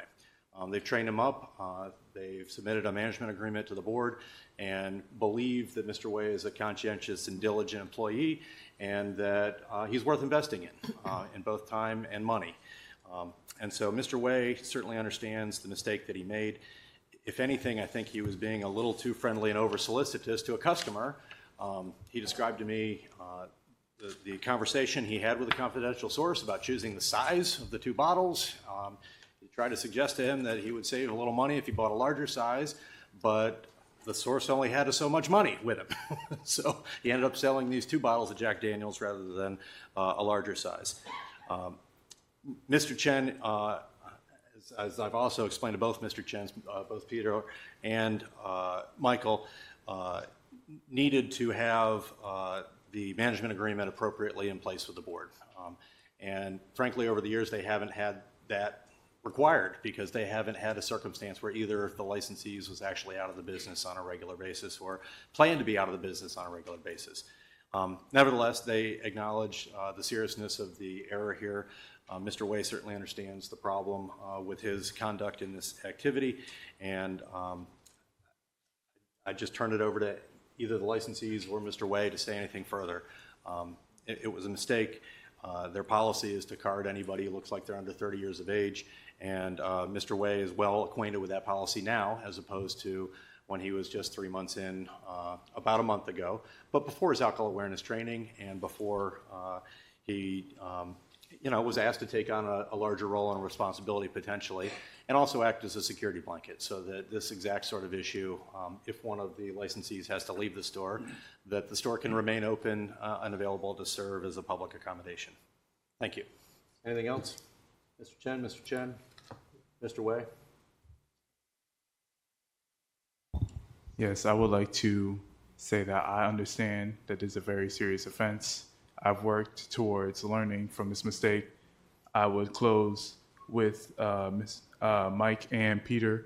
They've trained him up, they've submitted a management agreement to the board, and believe that Mr. Wei is a conscientious and diligent employee, and that he's worth investing in both time and money. And so Mr. Wei certainly understands the mistake that he made. If anything, I think he was being a little too friendly and over-solicitous to a customer. He described to me the conversation he had with a confidential source about choosing the size of the two bottles. He tried to suggest to him that he would save a little money if he bought a larger size, but the source only had so much money with him. So he ended up selling these two bottles of Jack Daniels rather than a larger size. Mr. Chen, as I've also explained to both Mr. Chen's, both Peter and Michael, needed to have the management agreement appropriately in place with the board. And frankly, over the years, they haven't had that required because they haven't had a circumstance where either of the licensees was actually out of the business on a regular basis or planned to be out of the business on a regular basis. Nevertheless, they acknowledge the seriousness of the error here. Mr. Wei certainly understands the problem with his conduct in this activity, and I just turned it over to either the licensees or Mr. Wei to say anything further. It was a mistake. Their policy is to card anybody who looks like they're under 30 years of age, and Mr. Wei is well acquainted with that policy now, as opposed to when he was just 3 months in about a month ago, but before his alcohol awareness training and before he was asked to take on a larger role and responsibility potentially, and also act as a security blanket so that this exact sort of issue, if one of the licensees has to leave the store, that the store can remain open and available to serve as a public accommodation. Thank you. Anything else? Mr. Chen, Mr. Wei? Yes, I would like to say that I understand that this is a very serious offense. I've worked towards learning from this mistake. I would close with Mike and Peter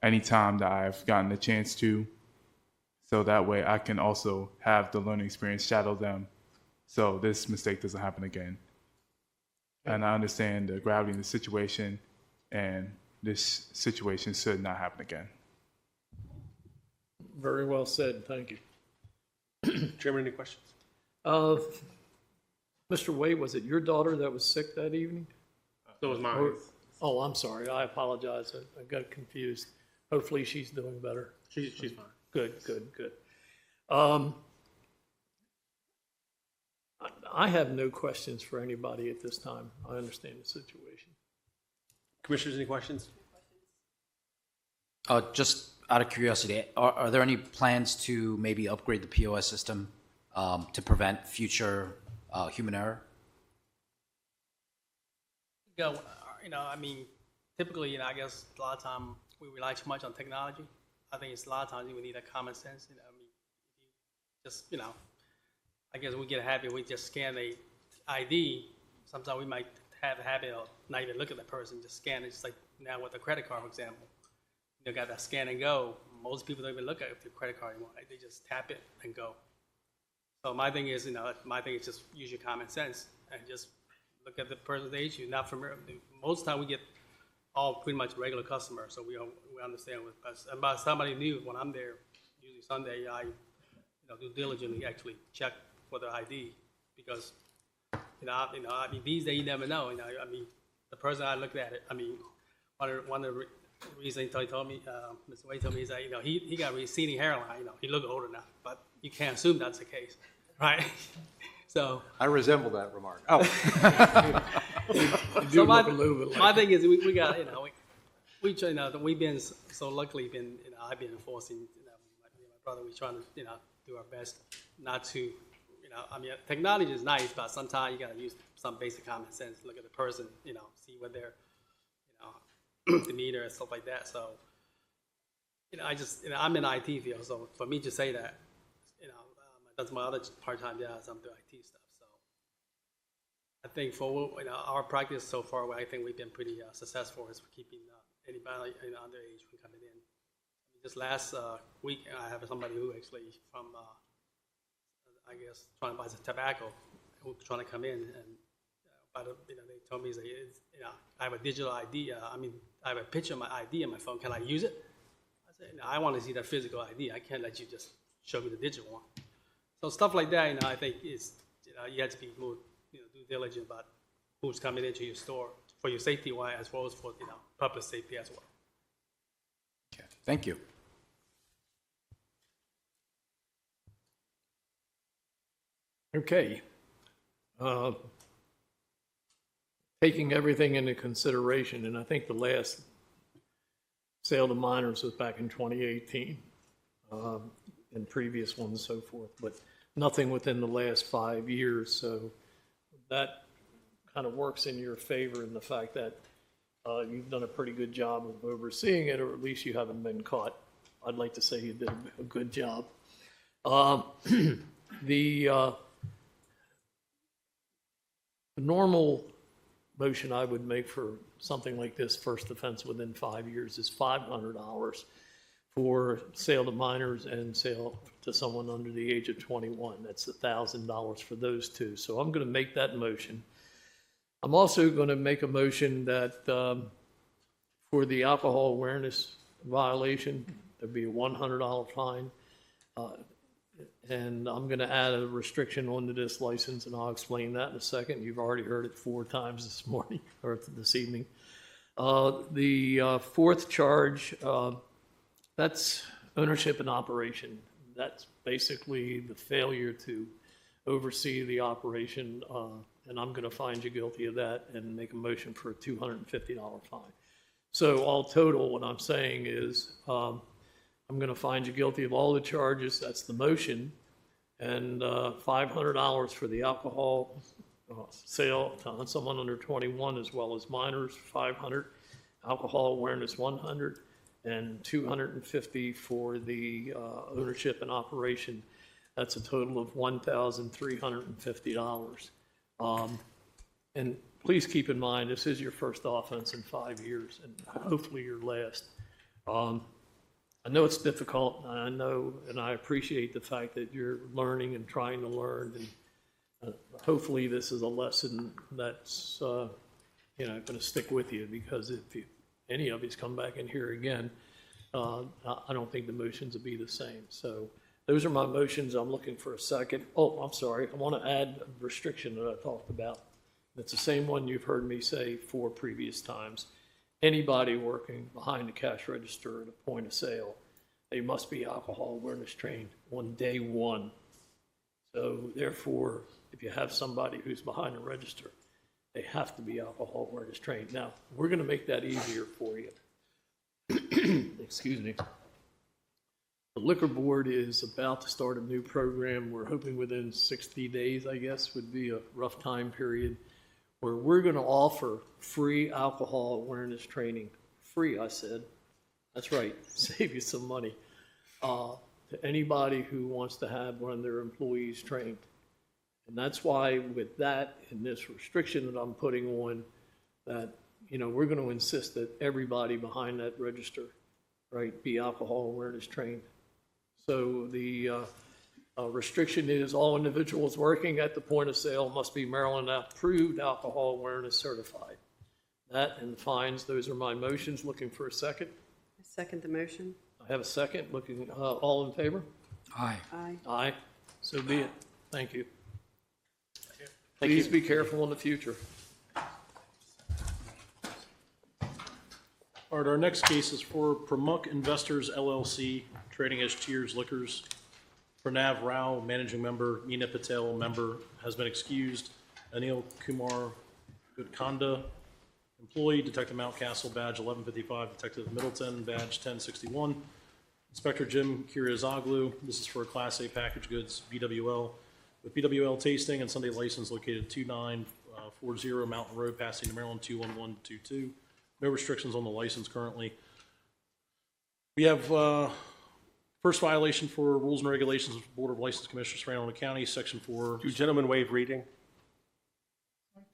anytime that I've gotten the chance to, so that way I can also have the learning experience, shadow them, so this mistake doesn't happen again. And I understand the gravity of the situation, and this situation should not happen again. Very well said, thank you. Chairman, any questions? Mr. Wei, was it your daughter that was sick that evening? So was mine. Oh, I'm sorry, I apologize, I got confused. Hopefully she's doing better. She's fine. Good. I have no questions for anybody at this time. I understand the situation. Commissioners, any questions? Just out of curiosity, are there any plans to maybe upgrade the POS system to prevent future human error? I mean, typically, I guess a lot of time we rely too much on technology. I think it's a lot of times we need a common sense. You know, I mean, just, you know, I guess we get a habit, we just scan a ID. Sometimes we might have a habit of not even look at the person, just scan it. It's like now with the credit card, for example. You got that scan and go. Most people don't even look at the credit card anymore. Right? They just tap it and go. So my thing is, you know, just use your common sense and just look at the person's age. You're not familiar. Most of the time we get all pretty much regular customers, so we understand. About somebody new, when I'm there, usually Sunday, I do diligently actually check for their ID because I mean these days you never know. I mean the person I looked at it. I mean one of the reasons he told me, Mr. Wade told me is that he got receding hairline. He looked older now, but you can't assume that's the case, right? So I resemble that remark. Oh. So my thing is we got we've been so luckily I've been enforcing my brother, we're trying to do our best not to I mean technology is nice, but sometimes you got to use some basic common sense, look at the person, see what their demeanor and stuff like that. So I just I'm in IT field, so for me to say that that's my other part-time job, I'm doing IT stuff. So I think for our practice so far, I think we've been pretty successful as keeping anybody underage from coming in. I mean, just last week, I have somebody who actually from, I guess, trying to buy some tobacco, who trying to come in, and they told me, I have a digital ID. I mean, I have a picture of my ID on my phone. Can I use it? I said, no, I want to see that physical ID. I can't let you just show me the digital one. So stuff like that, I think is, you have to be more, due diligent about who's coming into your store for your safety wise, as well as for, public safety as well. Okay, thank you. Okay. Taking everything into consideration, and I think the last sale to minors was back in 2018, and previous ones and so forth, but nothing within the last 5 years. So that kind of works in your favor in the fact that you've done a pretty good job of overseeing it, or at least you haven't been caught. I'd like to say you did a good job. The normal motion I would make for something like this, first offense within 5 years, is $500 for sale to minors and sale to someone under the age of 21. That's $1,000 for those two. So I'm going to make that motion. I'm also going to make a motion that for the alcohol awareness violation, there'd be a $100 fine. And I'm going to add a restriction onto this license, and I'll explain that in a second. You've already heard it 4 times this morning, or this evening. The fourth charge, that's ownership and operation. That's basically the failure to oversee the operation, and I'm going to find you guilty of that and make a motion for a $250 fine. So all total, what I'm saying is I'm going to find you guilty of all the charges. That's the motion. And $500 for the alcohol sale to someone under 21 as well as minors, $500. Alcohol awareness, $100. And $250 for the ownership and operation. That's a total of $1,350. And please keep in mind, this is your first offense in 5 years, and hopefully your last. I know it's difficult, and I know, and I appreciate the fact that you're learning and trying to learn, and hopefully this is a lesson that's going to stick with you, because if any of you's come back in here again, I don't think the motions will be the same. So those are my motions. I'm looking for a second. Oh, I'm sorry. I want to add a restriction that I talked about. It's the same one you've heard me say 4 previous times. Anybody working behind the cash register at a point of sale, they must be alcohol awareness trained on day 1. So therefore, if you have somebody who's behind the register, they have to be alcohol awareness trained. Now, we're going to make that easier for you. Excuse me. The liquor board is about to start a new program. We're hoping within 60 days, I guess, would be a rough time period, where we're going to offer free alcohol awareness training. Free, I said. That's right, save you some money. To anybody who wants to have one of their employees trained. And that's why with that and this restriction that I'm putting on, that, we're going to insist that everybody behind that register, right, be alcohol awareness trained. So the restriction is all individuals working at the point of sale must be Maryland approved alcohol awareness certified. That and fines, those are my motions. Looking for a second. I second the motion. I have a second. Looking, all in favor? Aye. Aye. Aye. So be it. Thank you. Thank Please you. be careful in the future. All right, our next case is for Pramuk Investors LLC, trading as Cheers Liquors. Pranav Rao, managing member, Nina Patel, member, has been excused. Anil Kumar Gudkonda, employee, Detective Mountcastle, badge 1155, Detective Middleton, badge 1061. Inspector Jim Kuriazoglu, this is for a Class A package goods, BWL, with BWL tasting and Sunday license located 2940 Mountain Road, Pasadena, Maryland, 21122. No restrictions on the license currently. We have first violation for rules and regulations of the Board of License Commissioners for Anne Arundel County, Section 4. Do gentlemen waive reading?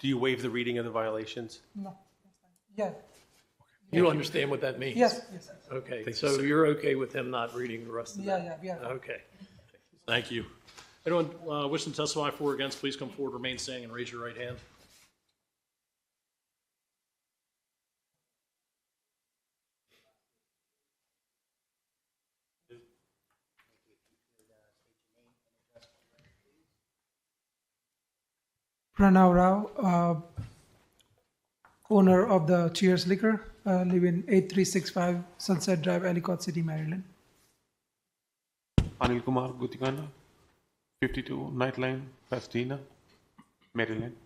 Do you waive the reading of the violations? No. Yeah. You understand what that means? Yes, yes. Okay, so you're okay with him not reading the rest of that? Yeah, yeah. Okay. Thank you. Anyone wishing to testify for or against, please come forward, remain standing, and raise your right hand. Pranav Rao, owner of the Cheers Liquor, live in 8365 Sunset Drive, Ellicott City, Maryland. Anil Kumar Gutikana, 52 Nightline, Pasadena, Maryland.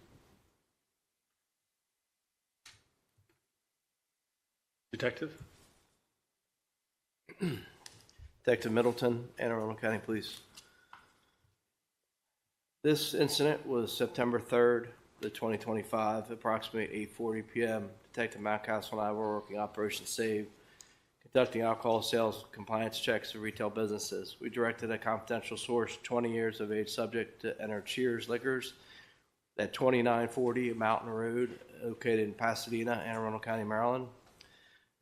Detective? Detective Middleton, Anne Arundel County Police. This incident was September 3rd, 2025, approximately 8:40 p.m. Detective Mountcastle and I were working Operation Save, conducting alcohol sales compliance checks of retail businesses. We directed a confidential source, 20 years of age subject, to enter Cheers Liquors at 2940 Mountain Road, located in Pasadena, Anne Arundel County, Maryland.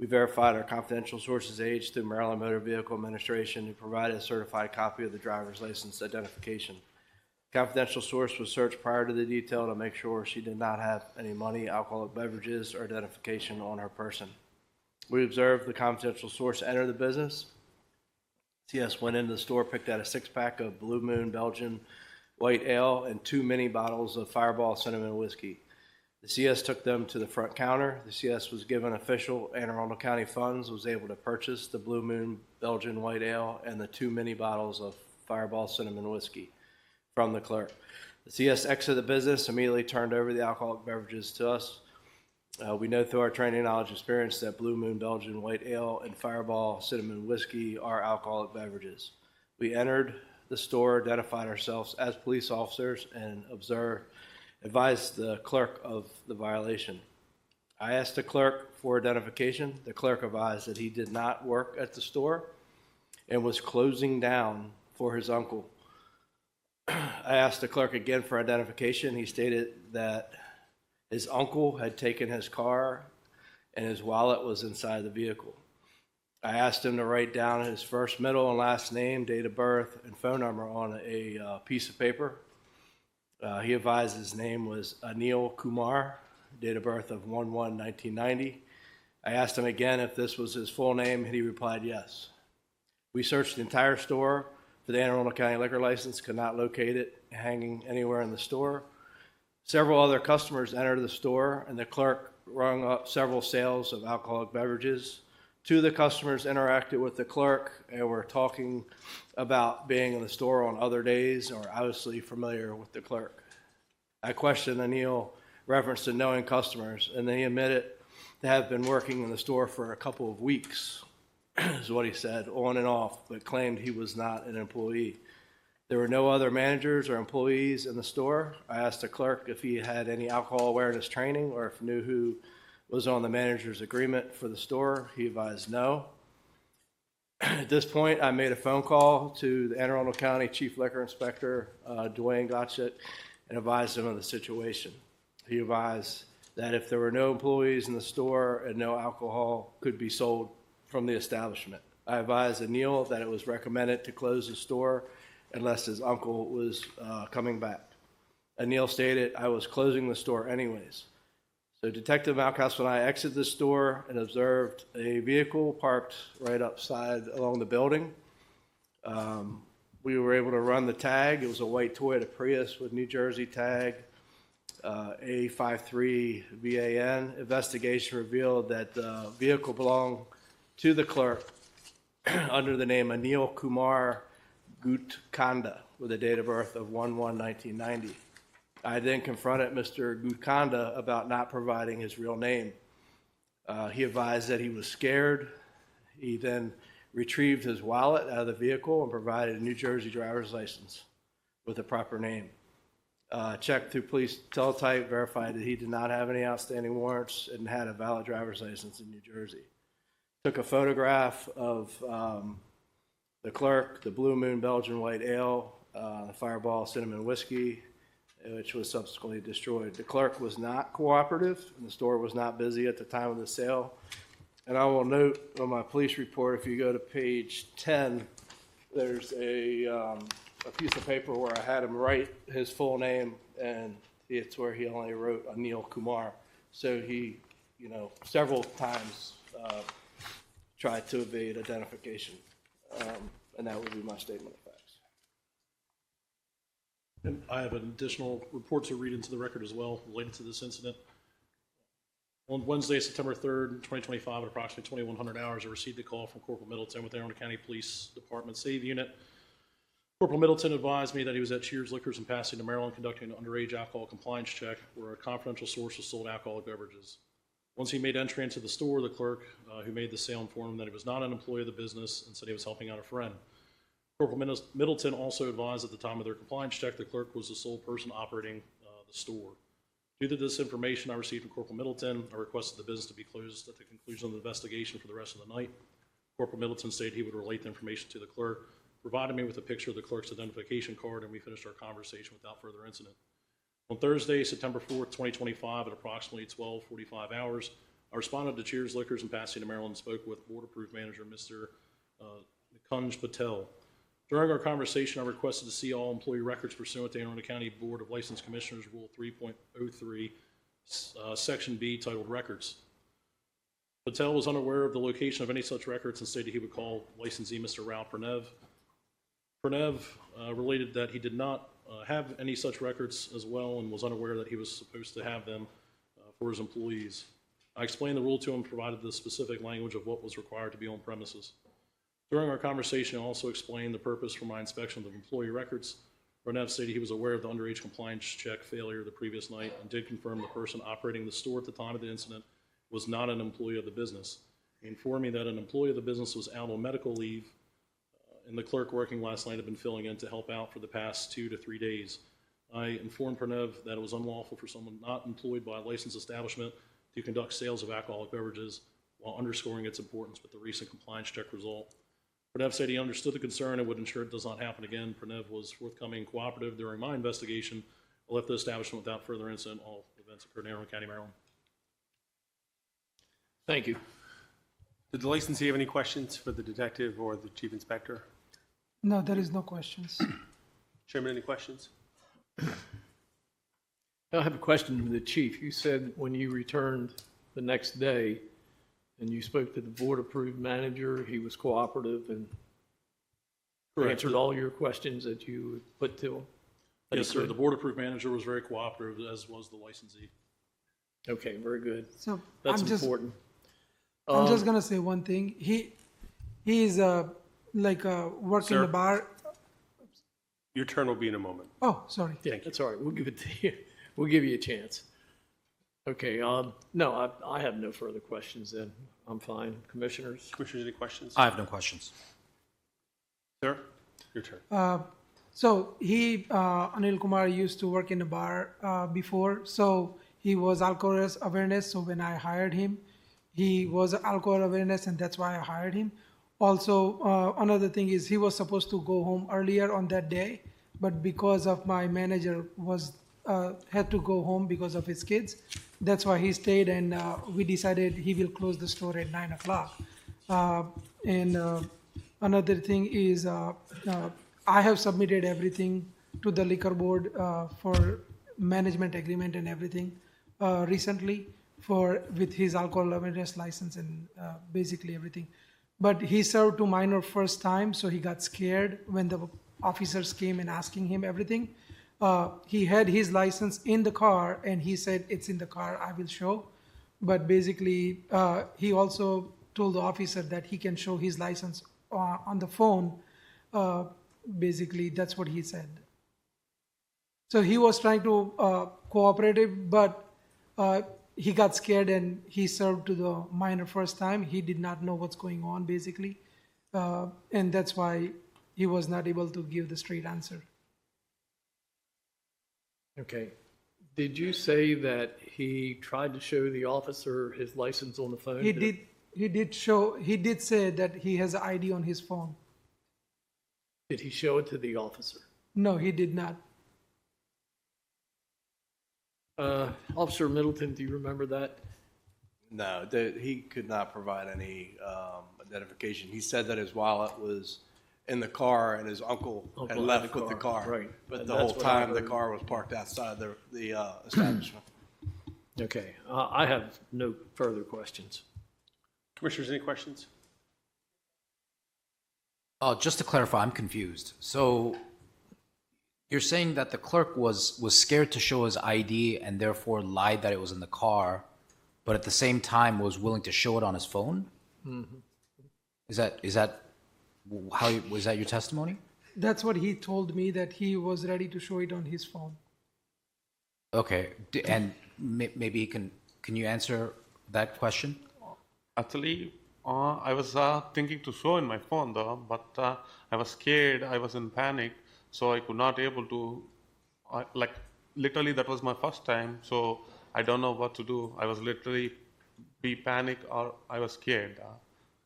We verified our confidential source's age through Maryland Motor Vehicle Administration and provided a certified copy of the driver's license identification. Confidential source was searched prior to the detail to make sure she did not have any money, alcoholic beverages, or identification on her person. We observed the confidential source enter the business. CS went into the store, picked out a six-pack of Blue Moon Belgian White Ale and 2 mini bottles of Fireball Cinnamon Whiskey. The CS took them to the front counter. The CS was given official Anne Arundel County funds, was able to purchase the Blue Moon Belgian White Ale and the 2 mini bottles of Fireball Cinnamon Whiskey from the clerk. The CS exited the business, immediately turned over the alcoholic beverages to us. We know through our training, knowledge, experience that Blue Moon Belgian White Ale and Fireball Cinnamon Whiskey are alcoholic beverages. We entered the store, identified ourselves as police officers, and advised the clerk of the violation. I asked the clerk for identification. The clerk advised that he did not work at the store and was closing down for his uncle. I asked the clerk again for identification. He stated that his uncle had taken his car and his wallet was inside the vehicle. I asked him to write down his first, middle, and last name, date of birth, and phone number on a piece of paper. He advised his name was Anil Kumar, date of birth of 1/1/1990. I asked him again if this was his full name, and he replied yes. We searched the entire store for the Anne Arundel County liquor license, could not locate it hanging anywhere in the store. Several other customers entered the store, and the clerk rung up several sales of alcoholic beverages. 2 of the customers interacted with the clerk and were talking about being in the store on other days or obviously familiar with the clerk. I questioned Anil reference to knowing customers, and then he admitted to have been working in the store for a couple of weeks, is what he said, on and off, but claimed he was not an employee. There were no other managers or employees in the store. I asked the clerk if he had any alcohol awareness training or if knew who was on the manager's agreement for the store. He advised no. At this point, I made a phone call to the Anne Arundel County Chief Liquor Inspector, Dwayne Gottschalk, and advised him of the situation. He advised that if there were no employees in the store and no alcohol could be sold from the establishment. I advised Anil that it was recommended to close the store unless his uncle was coming back. Anil stated, I was closing the store anyways. So Detective Malkouse and I exited the store and observed a vehicle parked right upside along the building. We were able to run the tag. It was a white Toyota Prius with New Jersey tag, A53VAN. Investigation revealed that the vehicle belonged to the clerk under the name Anil Kumar Gutkanda with a date of birth of 1/1/1990. I then confronted Mr. Gutkanda about not providing his real name. He advised that he was scared. He then retrieved his wallet out of the vehicle and provided a New Jersey driver's license with the proper name. Checked through police teletype, verified that he did not have any outstanding warrants and had a valid driver's license in New Jersey. Took a photograph of the clerk, the Blue Moon Belgian White Ale, the Fireball Cinnamon Whiskey, which was subsequently destroyed. The clerk was not cooperative, and the store was not busy at the time of the sale. And I will note on my police report, if you go to page 10, there's a piece of paper where I had him write his full name, and it's where he only wrote Anil Kumar. So he, several times tried to evade identification. And that would be my statement of facts. And I have an additional report to read into the record as well related to this incident. On Wednesday, September 3rd, 2025, at approximately 2100 hours, I received a call from Corporal Middleton with the Arundel County Police Department Save Unit. Corporal Middleton advised me that he was at Cheers Liquors in Pasadena, Maryland, conducting an underage alcohol compliance check where a confidential source was sold alcoholic beverages. Once he made entry into the store, the clerk who made the sale informed him that he was not an employee of the business and said he was helping out a friend. Corporal Middleton also advised at the time of their compliance check the clerk was the sole person operating the store. Due to this information I received from Corporal Middleton, I requested the business to be closed at the conclusion of the investigation for the rest of the night. Corporal Middleton stated he would relate the information to the clerk, provided me with a picture of the clerk's identification card, and we finished our conversation without further incident. On Thursday, September 4th, 2025, at approximately 12:45 hours, I responded to Cheers Liquors in Pasadena, Maryland, and spoke with Board-Approved Manager Mr. Nikunj Patel. During our conversation, I requested to see all employee records pursuant to Arundel County Board of License Commissioners Rule 3.03, Section B, titled Records. Patel was unaware of the location of any such records and stated he would call licensee Mr. Ralph Pernev. Pernev related that he did not have any such records as well and was unaware that he was supposed to have them for his employees. I explained the rule to him, provided the specific language of what was required to be on premises. During our conversation, I also explained the purpose for my inspection of employee records. Pernev stated he was aware of the underage compliance check failure the previous night and did confirm the person operating the store at the time of the incident was not an employee of the business. He informed me that an employee of the business was out on medical leave and the clerk working last night had been filling in to help out for the past 2 to 3 days. I informed Pernev that it was unlawful for someone not employed by a licensed establishment to conduct sales of alcoholic beverages while underscoring its importance with the recent compliance check result. Pernev said he understood the concern and would ensure it does not happen again. Pernev was forthcoming and cooperative during my investigation. I left the establishment without further incident. All events occurred in Arundel County, Maryland. Thank you. Did the licensee have any questions for the detective or the chief inspector? No, there is no questions. Chairman, any questions? I have a question to the chief. You said when you returned the next day and you spoke to the board-approved manager, he was cooperative and answered all your questions that you put to him? Yes, sir. The board-approved manager was very cooperative, as was the licensee. Okay, very good. So That's I'm just, important. I'm just gonna say one thing. He's working Sir? the bar. Your turn will be in a moment. Oh, sorry. Yeah, that's all right. We'll give it to you. We'll give you a chance. Okay, no, I have no further questions then. I'm fine. Commissioners? Commissioners, any questions? I have no questions. Sir, your turn. So Anil Kumar used to work in a bar before, so he was alcohol awareness. So when I hired him, he was alcohol awareness, and that's why I hired him. Also, another thing is he was supposed to go home earlier on that day, but because of my manager was had to go home because of his kids, that's why he stayed, and we decided he will close the store at 9 o'clock. And another thing is I have submitted everything to the liquor board for management agreement and everything recently for with his alcohol awareness license and basically everything. But he served to minor first time, so he got scared when the officers came and asking him everything. He had his license in the car and he said, "It's in the car, I will show." But basically, he also told the officer that he can show his license on the phone. Basically, that's what he said. So he was trying to cooperate, but he got scared and he served to the minor first time. He did not know what's going on, basically. And that's why he was not able to give the straight answer. Okay. Did you say that he tried to show the officer his license on the phone? He did say that he has ID on his phone. Did he show it to the officer? No, he did not. Officer Middleton, do you remember that? No, he could not provide any identification. He said that his wallet was in the car and his uncle had Uncle left had the with the car, car. right. But And the that's whole what I time, the heard. car was parked outside the establishment. Okay. I have no further questions. Commissioners, any questions? Just to clarify, I'm confused. So you're saying that the clerk was scared to show his ID and therefore lied that it was in the car, but at the same time was willing to show it on his phone? Mhm. Is that how was that your testimony? That's what he told me, that he was ready to show it on his phone. Okay, and maybe can you answer that question? Actually, I was thinking to show in my phone though, but I was scared, I was in panic, so I could not able to, like literally that was my first time, so I don't know what to do. I was literally be panic or I was scared.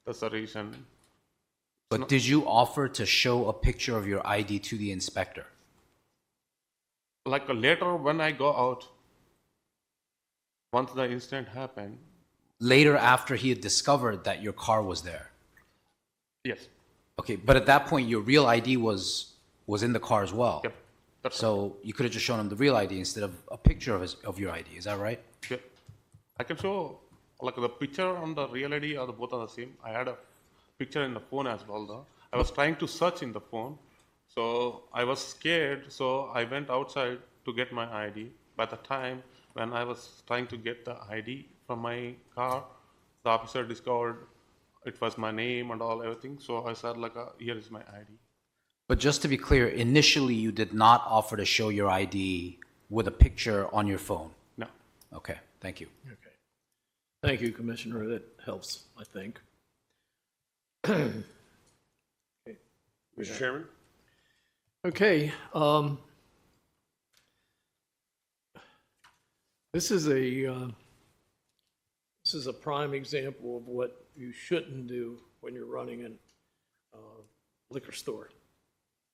That's the reason. But did you offer to show a picture of your ID to the inspector? Like later when I go out, once the incident happened. Later, after he had discovered that your car was there? Yes. Okay, but at that point, your real ID was in the car as well? Yep. That's so you could have just shown him the real ID instead of a picture of your ID, is that right? Yeah. I can show like the picture on the real ID or both are the same. I had a picture in the phone as well though. I was trying to search in the phone, so I was scared, so I went outside to get my ID. By the time when I was trying to get the ID from my car, the officer discovered it was my name and all everything, so I said like, here is my ID. But just to be clear, initially you did not offer to show your ID with a picture on your phone? No. Okay, thank you. Okay. Thank you, Commissioner. That helps, I think. Okay. Mr. Chairman? Okay. This is a prime example of what you shouldn't do when you're running a liquor store.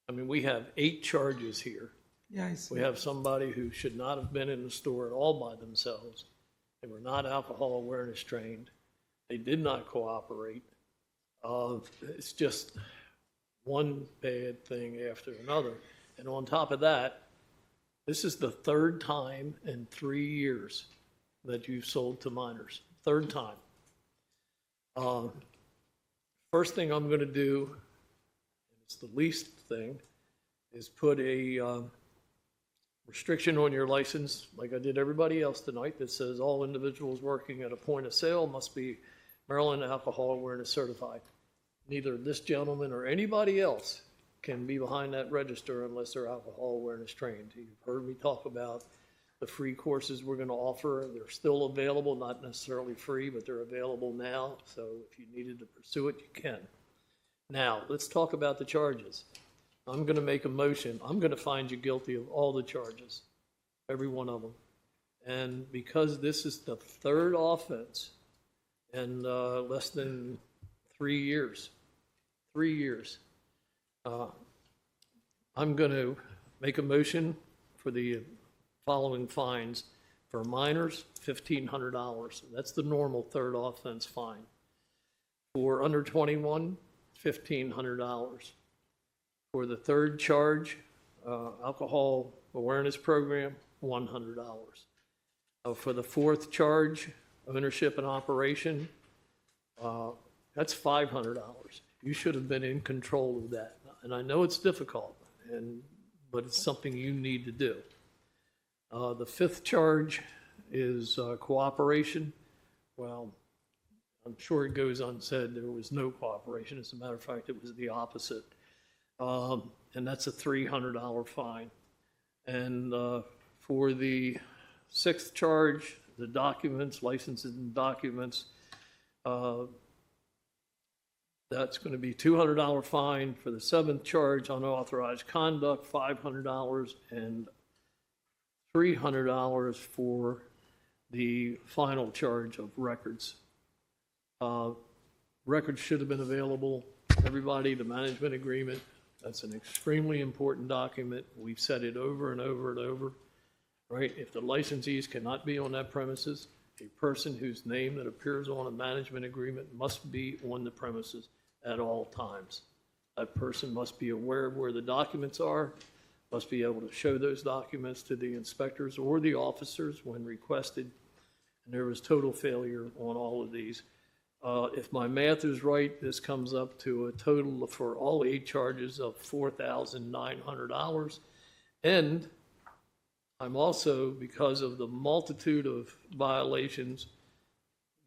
I mean, we have 8 charges here. Yeah, I see. We have somebody who should not have been in the store at all by themselves. They were not alcohol awareness trained. They did not cooperate. It's just one bad thing after another. And on top of that, this is the 3rd time in 3 years that you've sold to minors. 3rd time. First thing I'm going to do, and it's the least thing, is put a restriction on your license, like I did everybody else tonight, that says all individuals working at a point of sale must be Maryland Alcohol Awareness Certified. Neither this gentleman or anybody else can be behind that register unless they're alcohol awareness trained. You've heard me talk about the free courses we're going to offer. They're still available, not necessarily free, but they're available now. So if you needed to pursue it, you can. Now, let's talk about the charges. I'm going to make a motion. I'm going to find you guilty of all the charges, every one of them. And because this is the 3rd offense in less than 3 years, 3 years. I'm going to make a motion for the following fines. For minors, $1,500. That's the normal third offense fine. For under 21, $1,500. For the third charge, alcohol awareness program, $100. For the fourth charge, ownership and operation, that's $500. You should have been in control of that. And I know it's difficult, but it's something you need to do. The fifth charge is cooperation. Well, I'm sure it goes unsaid. There was no cooperation. As a matter of fact, it was the opposite. And that's a $300 fine. And for the sixth charge, the documents, licenses and documents, that's going to be $200 fine. For the seventh charge, unauthorized conduct, $500, and $300 for the final charge of records. Records should have been available. Everybody, the management agreement, that's an extremely important document. We've said it over and over and over, right? If the licensees cannot be on that premises, a person whose name that appears on a management agreement must be on the premises at all times. That person must be aware of where the documents are, must be able to show those documents to the inspectors or the officers when requested. And there was total failure on all of these. If my math is right, this comes up to a total for all 8 charges of $4,900. And I'm also, because of the multitude of violations,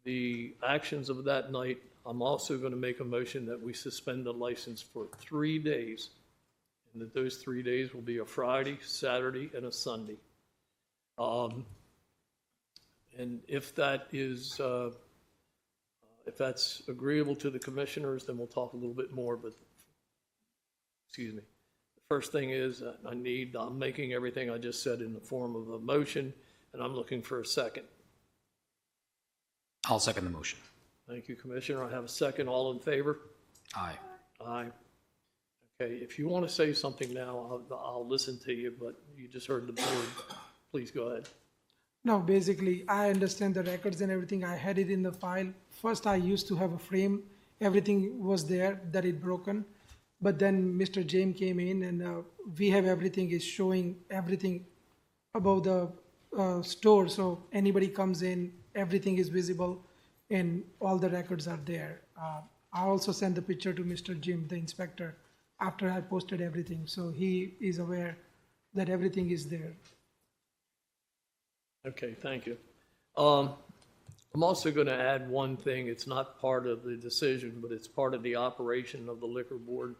the actions of that night, I'm also going to make a motion that we suspend the license for 3 days. And that those 3 days will be a Friday, Saturday, and a Sunday. And if that is, if that's agreeable to the commissioners, then we'll talk a little bit more, but, excuse me. The first thing is, I'm making everything I just said in the form of a motion, and I'm looking for a second. I'll second the motion. Thank you, Commissioner. I have a second. All in favor? Aye. Aye. Okay, if you want to say something now, I'll listen to you, but you just heard the board. Please go ahead. No, basically, I understand the records and everything. I had it in the file. First, I used to have a frame. Everything was there, that it broken. But then Mr. James came in and we have everything is showing everything about the store. So anybody comes in, everything is visible and all the records are there. I also sent the picture to Mr. Jim, the inspector, after I posted everything. So he is aware that everything is there. Okay, thank you. I'm also going to add one thing. It's not part of the decision, but it's part of the operation of the liquor board.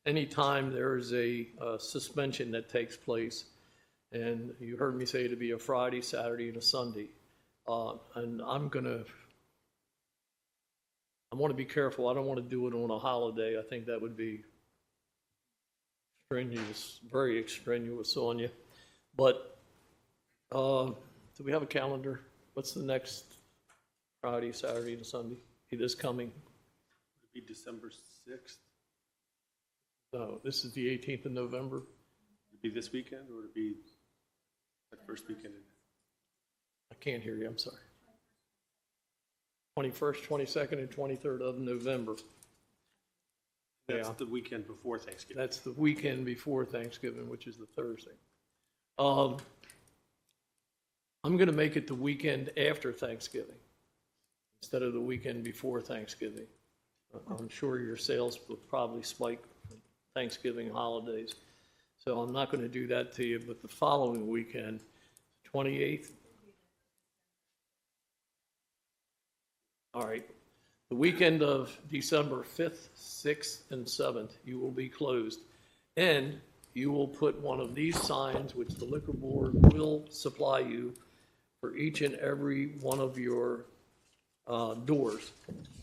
Anytime there is a suspension that takes place, and you heard me say it'd be a Friday, Saturday, and a Sunday, and I want to be careful. I don't want to do it on a holiday. I think that would be strenuous, very extraneous on you. But do we have a calendar? What's the next Friday, Saturday, and Sunday? Be this coming? Would it be December 6th? No, this is the 18th of November. Would it be this weekend, or would it be that first weekend? I can't hear you, I'm sorry. 21st, 22nd, and 23rd of November. That's Yeah. the weekend before Thanksgiving. That's the weekend before Thanksgiving, which is the Thursday. I'm going to make it the weekend after Thanksgiving instead of the weekend before Thanksgiving. I'm sure your sales will probably spike for Thanksgiving holidays. So I'm not going to do that to you, but the following weekend, 28th. All right. The weekend of December 5th, 6th, and 7th, you will be closed. And you will put one of these signs, which the liquor board will supply you, for each and every one of your doors,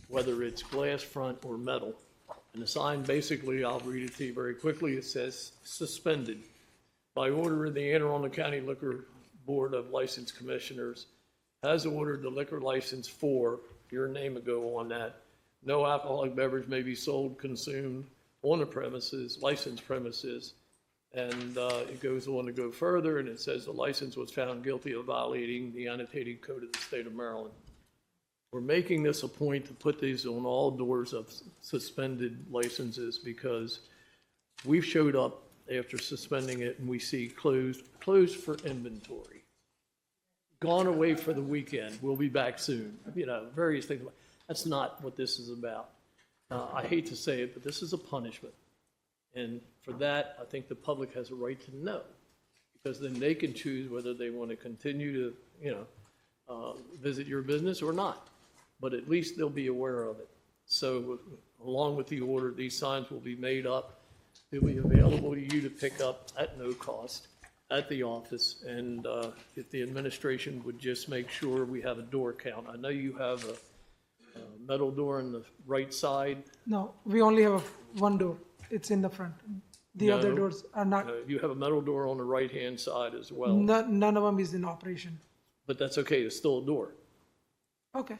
whether it's glass front or metal. And the sign, basically, I'll read it to you very quickly. It says, suspended. By order of the Anne Arundel County Liquor Board of License Commissioners, has ordered the liquor license for, your name will go on that, no alcoholic beverage may be sold, consumed on the premises, licensed premises. And it goes on to go further, and it says the license was found guilty of violating the annotated code of the state of Maryland. We're making this a point to put these on all doors of suspended licenses because we've showed up after suspending it and we see closed for inventory. Gone away for the weekend, we'll be back soon, various things. That's not what this is about. I hate to say it, but this is a punishment. And for that, I think the public has a right to know, because then they can choose whether they want to continue to, visit your business or not. But at least they'll be aware of it. So along with the order, these signs will be made up. They'll be available to you to pick up at no cost at the office. And if the administration would just make sure we have a door count. I know you have a metal door on the right side. No, we only have one door. It's in the front. The other No, doors are not. You have a metal door on the right-hand side as well. None of them is in operation. But that's okay, it's still a door. Okay.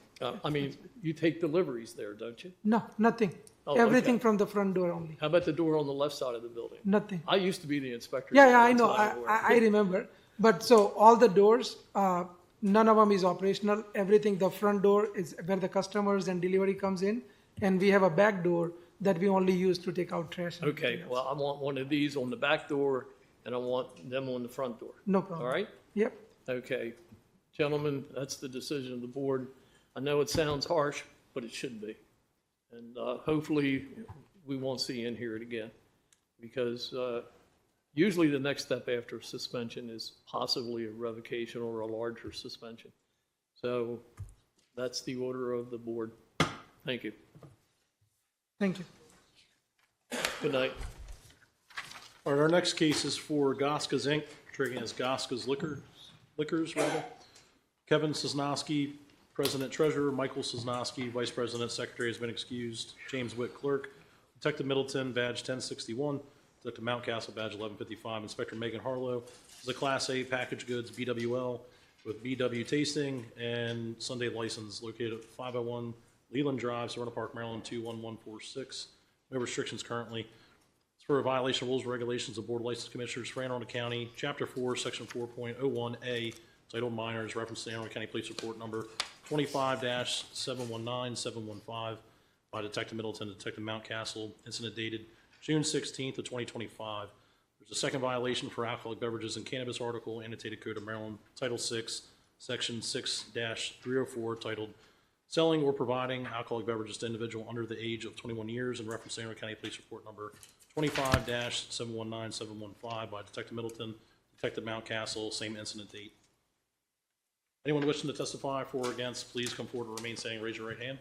You take deliveries there, don't you? No, nothing. Oh, Everything okay. from the front door only. How about the door on the left side of the building? Nothing. I used to be the inspector. Yeah, so I that's know. what I'm aware of. I remember. But so all the doors, none of them is operational. Everything, the front door is where the customers and delivery comes in. And we have a back door that we only use to take out trash. and Okay, everything else. well, I want one of these on the back door, and I want them on the front door. No problem. All right? Yep. Okay. Gentlemen, that's the decision of the board. I know it sounds harsh, but it shouldn't be. And hopefully, we won't see you in here again, because usually the next step after suspension is possibly a revocation or a larger suspension. So that's the order of the board. Thank you. Thank you. Good night. All right, our next case is for Goska's Inc., trading as Goska's Liquors. Kevin Sosnowski, President Treasurer, Michael Sosnowski, Vice President Secretary has been excused, James Witt, Clerk, Detective Middleton, Badge 1061, Detective Mountcastle, Badge 1155, Inspector Megan Harlow is a Class A packaged goods BWL with BW Tasting and Sunday license located at 501 Leland Drive, Severna Park, Maryland 21146. No restrictions currently. It's for a violation of rules and regulations of Board of License Commissioners for Anne Arundel County, Chapter 4, Section 4.01A, titled Minors, reference to the Anne Arundel County Police Report Number 25-719715 by Detective Middleton and Detective Mountcastle. Incident dated June 16th of 2025. There's a second violation for alcoholic beverages and cannabis article, Annotated Code of Maryland, Title 6, Section 6-304, titled Selling or Providing Alcoholic Beverages to Individual Under the Age of 21 Years, in reference to Anne Arundel County Police Report Number 25-719715 by Detective Middleton, Detective Mountcastle, same incident date. Anyone wishing to testify for or against, please come forward and remain standing. Raise your right hand.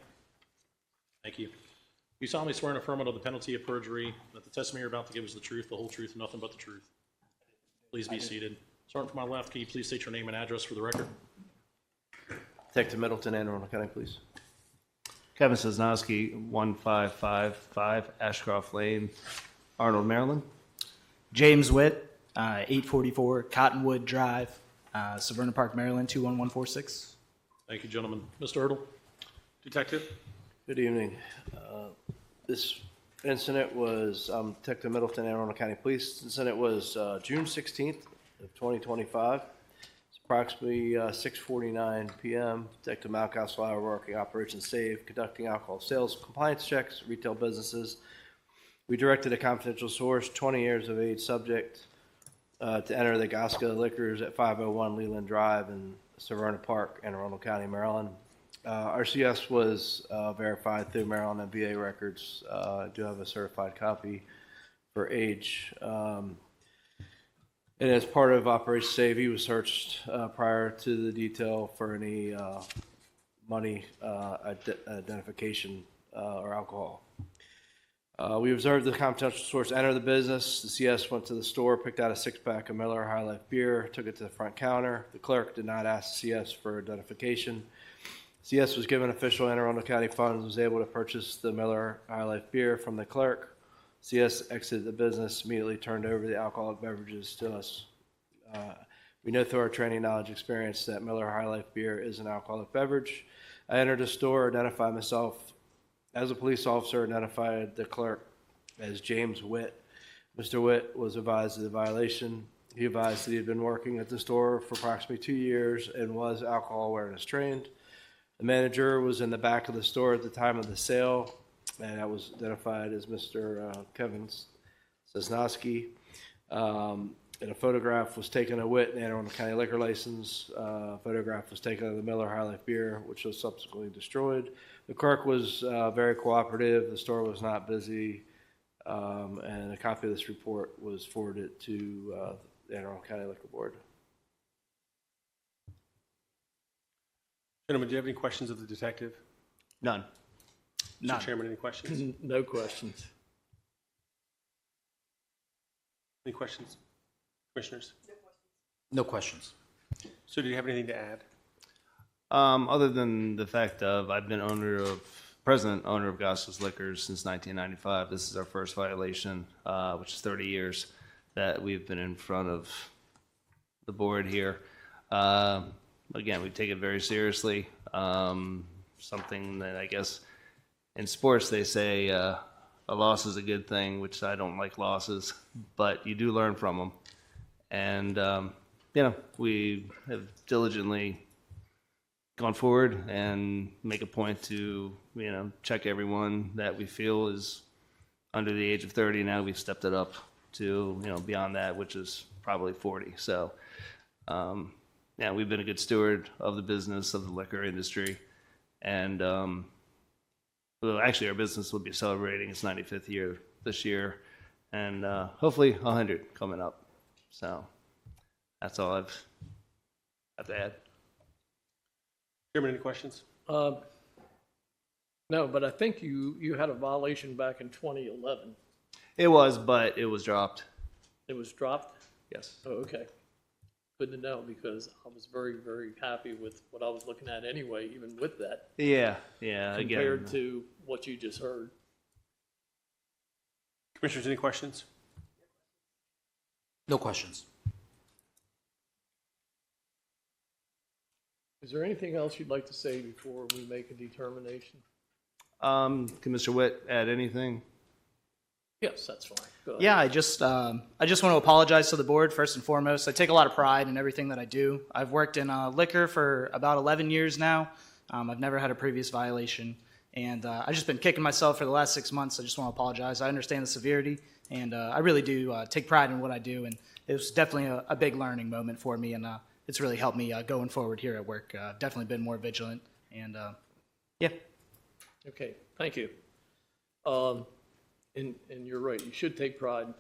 Thank you. You solemnly swear and affirm under the penalty of perjury that the testimony you're about to give is the truth, the whole truth, and nothing but the truth. Please be seated. Starting from my left, can you please state your name and address for the record? Detective Middleton, Anne Arundel County Police. Kevin Sosnowski, 1555 Ashcroft Lane, Arnold, Maryland. James Witt, 844 Cottonwood Drive, Severna Park, Maryland, 21146. Thank you, gentlemen. Mr. Erdl? Detective? Good evening. This incident was, Detective Middleton, Anne Arundel County Police. This incident was June 16th of 2025. It's approximately 6:49 p.m. Detective Mountcastle, hour working Operation Save, conducting alcohol sales compliance checks, retail businesses. We directed a confidential source, 20 years of age subject, to enter the Goska Liquors at 501 Leland Drive in Severna Park, Anne Arundel County, Maryland. Our CS was verified through Maryland and VA records. I do have a certified copy for age. And as part of Operation Save, he was searched prior to the detail for any money identification or alcohol. We observed the confidential source enter the business. The CS went to the store, picked out a six-pack of Miller High Life beer, took it to the front counter. The clerk did not ask the CS for identification. CS was given official Anne Arundel County funds, was able to purchase the Miller High Life beer from the clerk. CS exited the business, immediately turned over the alcoholic beverages to us. We know through our training, knowledge, experience that Miller High Life beer is an alcoholic beverage. I entered the store, identified myself As a police officer, identified the clerk as James Witt. Mr. Witt was advised of the violation. He advised that he had been working at the store for approximately 2 years and was alcohol awareness trained. The manager was in the back of the store at the time of the sale, and that was identified as Mr. Kevin Sosnowski. And a photograph was taken of Witt and Anne Arundel County liquor license. A photograph was taken of the Miller High Life beer, which was subsequently destroyed. The clerk was very cooperative. The store was not busy. And a copy of this report was forwarded to the Anne Arundel County Liquor Board. Gentlemen, do you have any questions of the detective? None. Mr. Chairman, any questions? No questions. Any questions? Commissioners? No questions. So do you have anything to add? Other than the fact of I've been president owner of Goss's Liquors since 1995. This is our first violation, which is 30 years that we've been in front of the board here. Again, we take it very seriously. Something that I guess in sports they say a loss is a good thing, which I don't like losses, but you do learn from them. And, we have diligently gone forward and make a point to, check everyone that we feel is under the age of 30. Now we've stepped it up to, beyond that, which is probably 40. So, we've been a good steward of the business of the liquor industry. And, well, actually our business will be celebrating its 95th year this year and, hopefully 100 coming up. So that's all I've got to add. Chairman, any questions? No, but I think you had a violation back in 2011. It was, but it was dropped. It was dropped? Yes. Oh, okay. Good to know, because I was very, very happy with what I was looking at anyway, even with that. Yeah. Compared to what you just heard. Commissioners, any questions? No questions. Is there anything else you'd like to say before we make a determination? Can Mr. Witt add anything? Yes, that's fine. Go ahead. Yeah, I just want to apologize to the board first and foremost. I take a lot of pride in everything that I do. I've worked in liquor for about 11 years now. I've never had a previous violation, and I've just been kicking myself for the last 6 months. I just want to apologize. I understand the severity, and I really do take pride in what I do, and it was definitely a big learning moment for me, and it's really helped me going forward here at work. Definitely been more vigilant, and yeah. Okay, thank you. And you're right, you should take pride.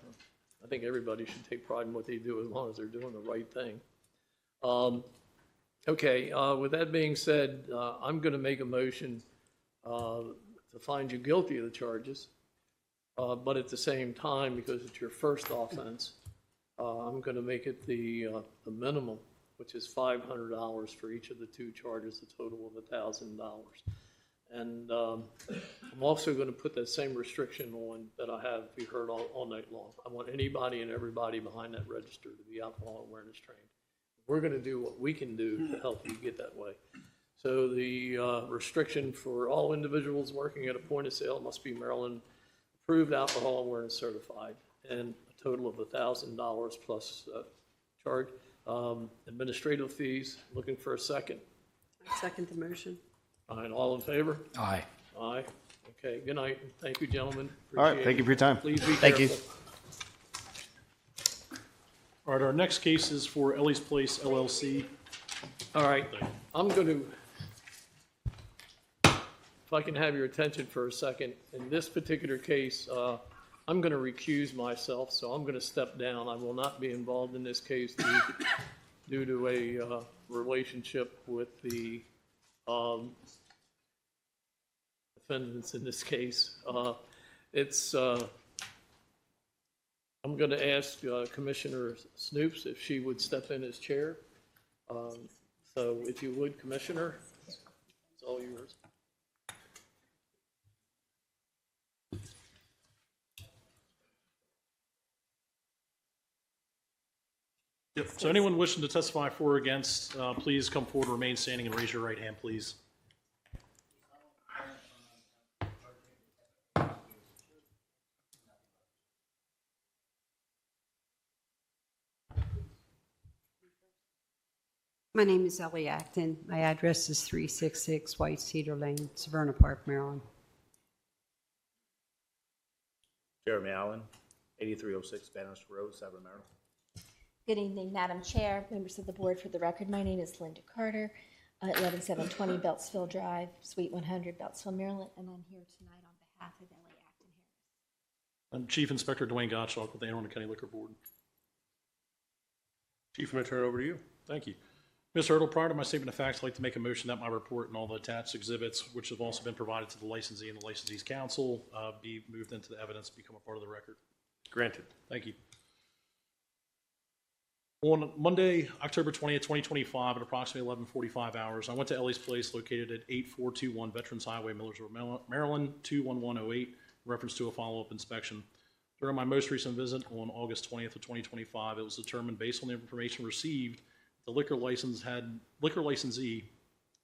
I think everybody should take pride in what they do as long as they're doing the right thing. Okay, with that being said, I'm going to make a motion to find you guilty of the charges. But at the same time, because it's your first offense, I'm going to make it the minimum, which is $500 for each of the two charges, a total of $1,000. And I'm also going to put that same restriction on that I have, you heard, all night long. I want anybody and everybody behind that register to be alcohol awareness trained. We're going to do what we can do to help you get that way. So the restriction for all individuals working at a point of sale must be Maryland approved alcohol awareness certified, and a total of $1,000 plus charge. Administrative fees, looking for a second. I second the motion. All right, all in favor? Aye. Aye. Okay, good night. Thank you, gentlemen. All right, Appreciate thank you it. for your time. Please be Thank you. careful. All right, our next case is for Ellie's Place LLC. All right, I'm going to, if I can have your attention for a second, in this particular case, I'm going to recuse myself, so I'm going to step down. I will not be involved in this case due to a relationship with the defendants in this case. I'm going to ask Commissioner Snoops if she would step in as chair. So if you would, Commissioner, it's all yours. Yep. So anyone wishing to testify for or against, please come forward, remain standing, and raise your right hand, please. My name is Ellie Acton. My address is 366 White Cedar Lane, Severna Park, Maryland. Jeremy Allen, 8306 Bannister Road, Savannah, Maryland. Good evening, Madam Chair, members of the board. For the record, my name is Linda Carter, 11720 Beltsville Drive, Suite 100, Beltsville, Maryland, and I'm here tonight on behalf of Ellie Acton Harris. I'm Chief Inspector Dwayne Gottschalk with the Anne Arundel County Liquor Board. Chief, I'm going to turn it over to you. Thank you. Mr. Arundel, prior to my statement of facts, I'd like to make a motion that my report and all the attached exhibits, which have also been provided to the licensee and the licensee's counsel, be moved into the evidence, become a part of the record. Granted. Thank you. On Monday, October 20th, 2025, at approximately 11:45 hours, I went to Ellie's Place located at 8421 Veterans Highway, Millersville, Maryland, 21108, in reference to a follow-up inspection. During my most recent visit on August 20th of 2025, it was determined based on the information received, the liquor licensee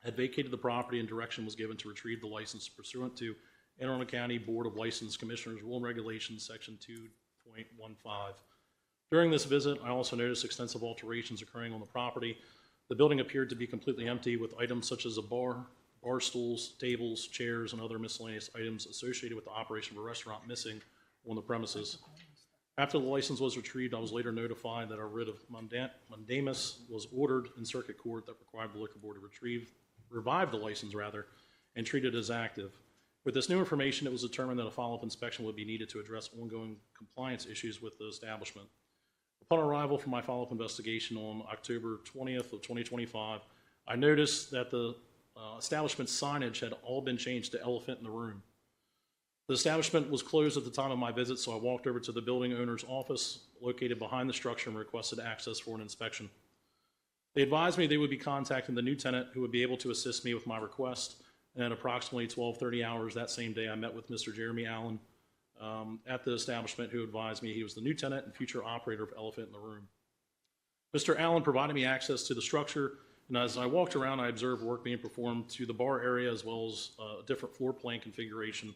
had vacated the property and direction was given to retrieve the license pursuant to Anne Arundel County Board of License Commissioners Rule and Regulations, Section 2.15. During this visit, I also noticed extensive alterations occurring on the property. The building appeared to be completely empty, with items such as a bar stools, tables, chairs, and other miscellaneous items associated with the operation of a restaurant missing on the premises. After the license was retrieved, I was later notified that a writ of mandamus was ordered in circuit court that required the liquor board to revive the license and treat it as active. With this new information, it was determined that a follow-up inspection would be needed to address ongoing compliance issues with the establishment. Upon arrival from my follow-up investigation on October 20th of 2025, I noticed that the establishment signage had all been changed to Elephant in the Room. The establishment was closed at the time of my visit, so I walked over to the building owner's office located behind the structure and requested access for an inspection. They advised me they would be contacting the new tenant who would be able to assist me with my request, and at approximately 12:30 hours that same day, I met with Mr. Jeremy Allen at the establishment, who advised me he was the new tenant and future operator of Elephant in the Room. Mr. Allen provided me access to the structure, and as I walked around, I observed work being performed to the bar area as well as a different floor plan configuration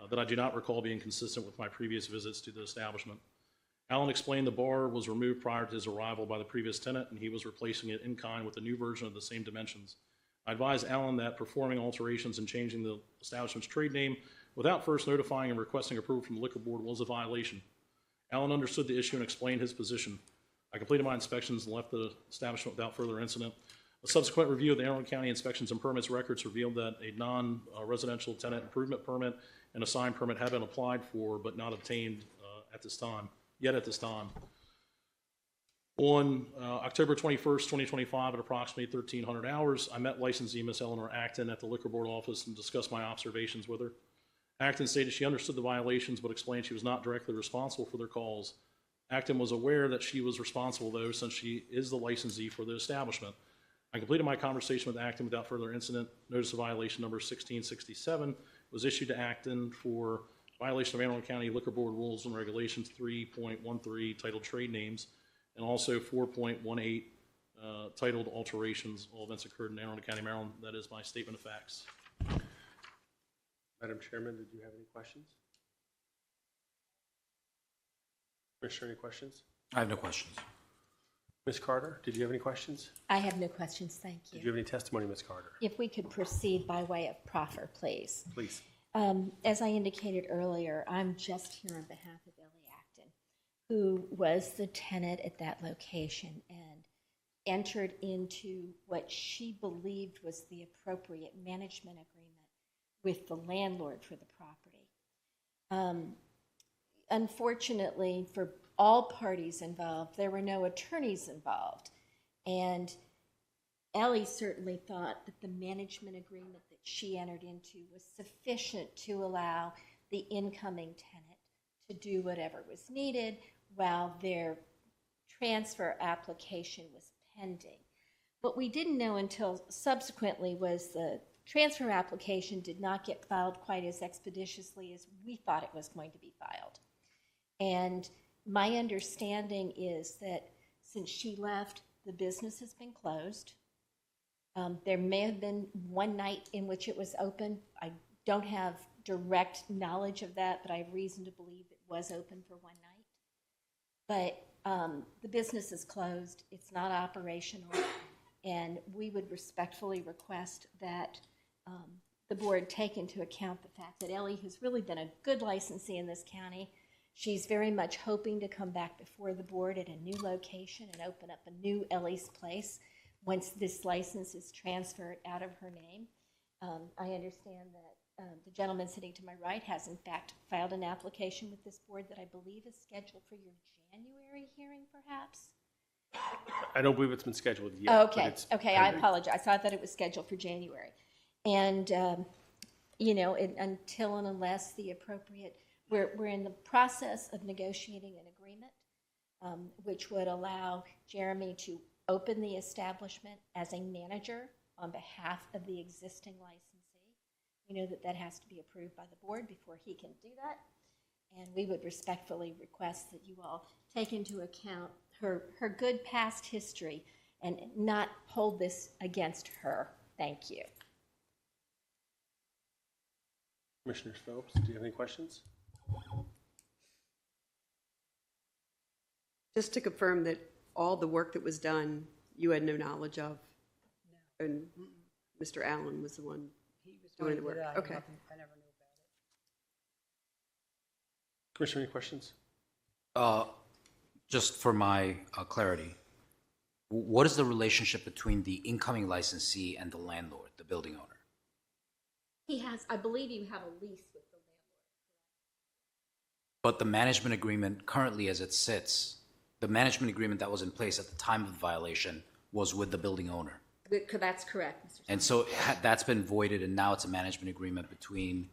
that I do not recall being consistent with my previous visits to the establishment. Allen explained the bar was removed prior to his arrival by the previous tenant, and he was replacing it in kind with a new version of the same dimensions. I advised Allen that performing alterations and changing the establishment's trade name without first notifying and requesting approval from the liquor board was a violation. Allen understood the issue and explained his position. I completed my inspections and left the establishment without further incident. A subsequent review of the Anne Arundel County Inspections and Permits records revealed that a non-residential tenant improvement permit and a sign permit had been applied for but not obtained at this time. On October 21st, 2025, at approximately 1300 hours, I met licensee Ms. Eleanor Acton at the liquor board office and discussed my observations with her. Acton stated she understood the violations but explained she was not directly responsible for their calls. Acton was aware that she was responsible, though, since she is the licensee for the establishment. I completed my conversation with Acton without further incident. Notice of violation number 1667 was issued to Acton for violation of Anne Arundel County Liquor Board Rules and Regulations 3.13 titled Trade Names, and also 4.18 titled Alterations. All events occurred in Anne Arundel County, Maryland. That is my statement of facts. Madam Chairman, did you have any questions? Commissioner, any questions? I have no questions. Ms. Carter, did you have any questions? I have no questions, thank you. Did you have any testimony, Ms. Carter? If we could proceed by way of proffer, please. Please. As I indicated earlier, I'm just here on behalf of Ellie Acton, who was the tenant at that location and entered into what she believed was the appropriate management agreement with the landlord for the property. Unfortunately, for all parties involved, there were no attorneys involved. And Ellie certainly thought that the management agreement that she entered into was sufficient to allow the incoming tenant to do whatever was needed while their transfer application was pending. What we didn't know until subsequently was the transfer application did not get filed quite as expeditiously as we thought it was going to be filed. And my understanding is that since she left, the business has been closed. There may have been one night in which it was open. I don't have direct knowledge of that, but I have reason to believe it was open for one night. But the business is closed. It's not operational. And we would respectfully request that the board take into account the fact that Ellie has really been a good licensee in this county. She's very much hoping to come back before the board at a new location and open up a new Ellie's Place once this license is transferred out of her name. I understand that the gentleman sitting to my right has in fact filed an application with this board that I believe is scheduled for your January hearing, perhaps? I don't believe it's been scheduled yet. but Okay, it's okay, I pending. apologize. I thought it was scheduled for January. And, you know, until and unless the appropriate, we're in the process of negotiating an agreement, which would allow Jeremy to open the establishment as a manager on behalf of the existing licensee. We know that that has to be approved by the board before he can do that. And we would respectfully request that you all take into account her good past history and not hold this against her. Thank you. Commissioner Phelps, do you have any questions? Just to confirm that all the work that was done, you had no knowledge of? No. And Mr. Allen was the one doing the work? Okay. I never knew about it. Commissioner, any questions? Just for my clarity, what is the relationship between the incoming licensee and the landlord, the building owner? He has, I believe you have a lease with the landlord. But the management agreement currently as it sits, the management agreement that was in place at the time of the violation was with the building owner. That's correct, Mr. And so that's been voided and now it's a management agreement between,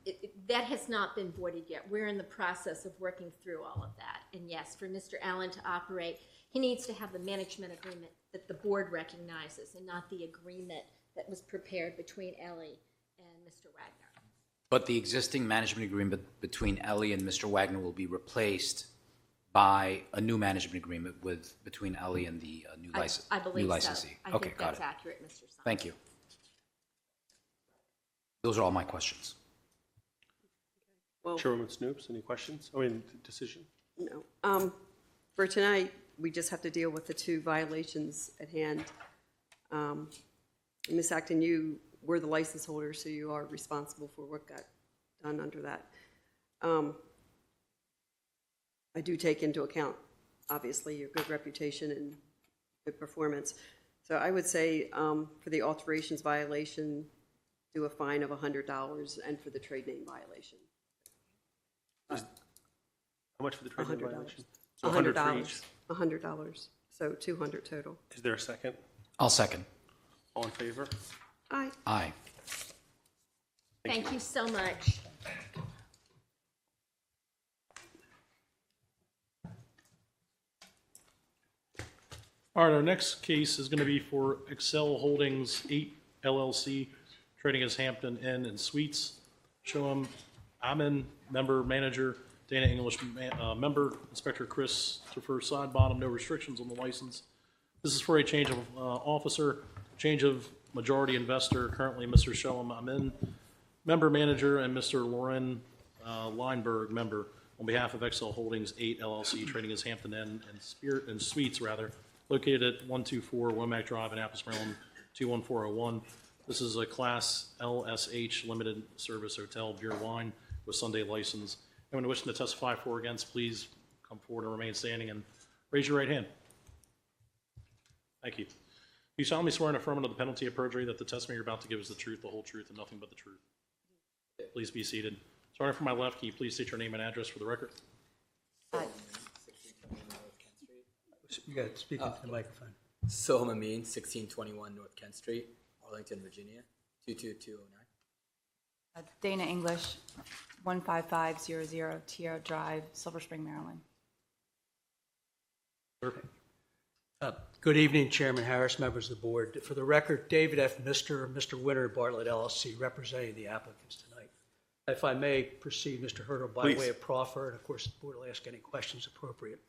That has not been voided yet. We're in the process of working through all of that. And yes, for Mr. Allen to operate, he needs to have the management agreement that the board recognizes and not the agreement that was prepared between Ellie and Mr. Wagner. but the existing management agreement between Ellie and Mr. Wagner will be replaced by a new management agreement between Ellie and the new I believe new so. licensee. I Okay, think got that's it. accurate, Mr. Simon. Thank you. Those are all my questions. Well, Chairwoman Snoops, any questions? Decision? no. For tonight, we just have to deal with the two violations at hand. Ms. Acton, you were the license holder, so you are responsible for what got done under that. I do take into account, obviously, your good reputation and good performance. So I would say for the alterations violation, do a fine of $100, and for the trade name violation. How much for the trade name violation? So $100 for each. $100, so $200 total. Is there a second? I'll second. All in favor? Aye. Aye. Thank you so much. All right, our next case is going to be for Excel Holdings 8 LLC, trading as Hampton Inn and Suites. Show 'em Amin, member manager, Dana English, member, Inspector Christopher Sidebottom, no restrictions on the license. This is for a change of officer, change of majority investor, currently Mr. Shalom Amin, member manager, and Mr. Loren Leinberg, member, on behalf of Excel Holdings 8 LLC, trading as Hampton Inn and Suites, located at 124 Womack Drive, Annapolis, Maryland, 21401. This is a Class LSH limited service hotel, beer, wine, with Sunday license. Anyone wishing to testify for or against, please come forward and remain standing and raise your right hand. Thank you. Do you solemnly swear and affirm under the penalty of perjury that the testimony you're about to give is the truth, the whole truth, and nothing but the truth? Please be seated. Starting from my left, can you please state your name and address for the record? You got to speak into the microphone. Soham Amin, 1621 North Kent Street, Arlington, Virginia, 22209. Dana English, 15500 Tierra Drive, Silver Spring, Maryland. Good evening, Chairman Harris, members of the board. For the record, David F. Mr. Winter, Bartlett LLC, representing the applicants tonight. If I may proceed, Mr. Hurdle, by Please. way of proffer, and of course, the board will ask any questions appropriate.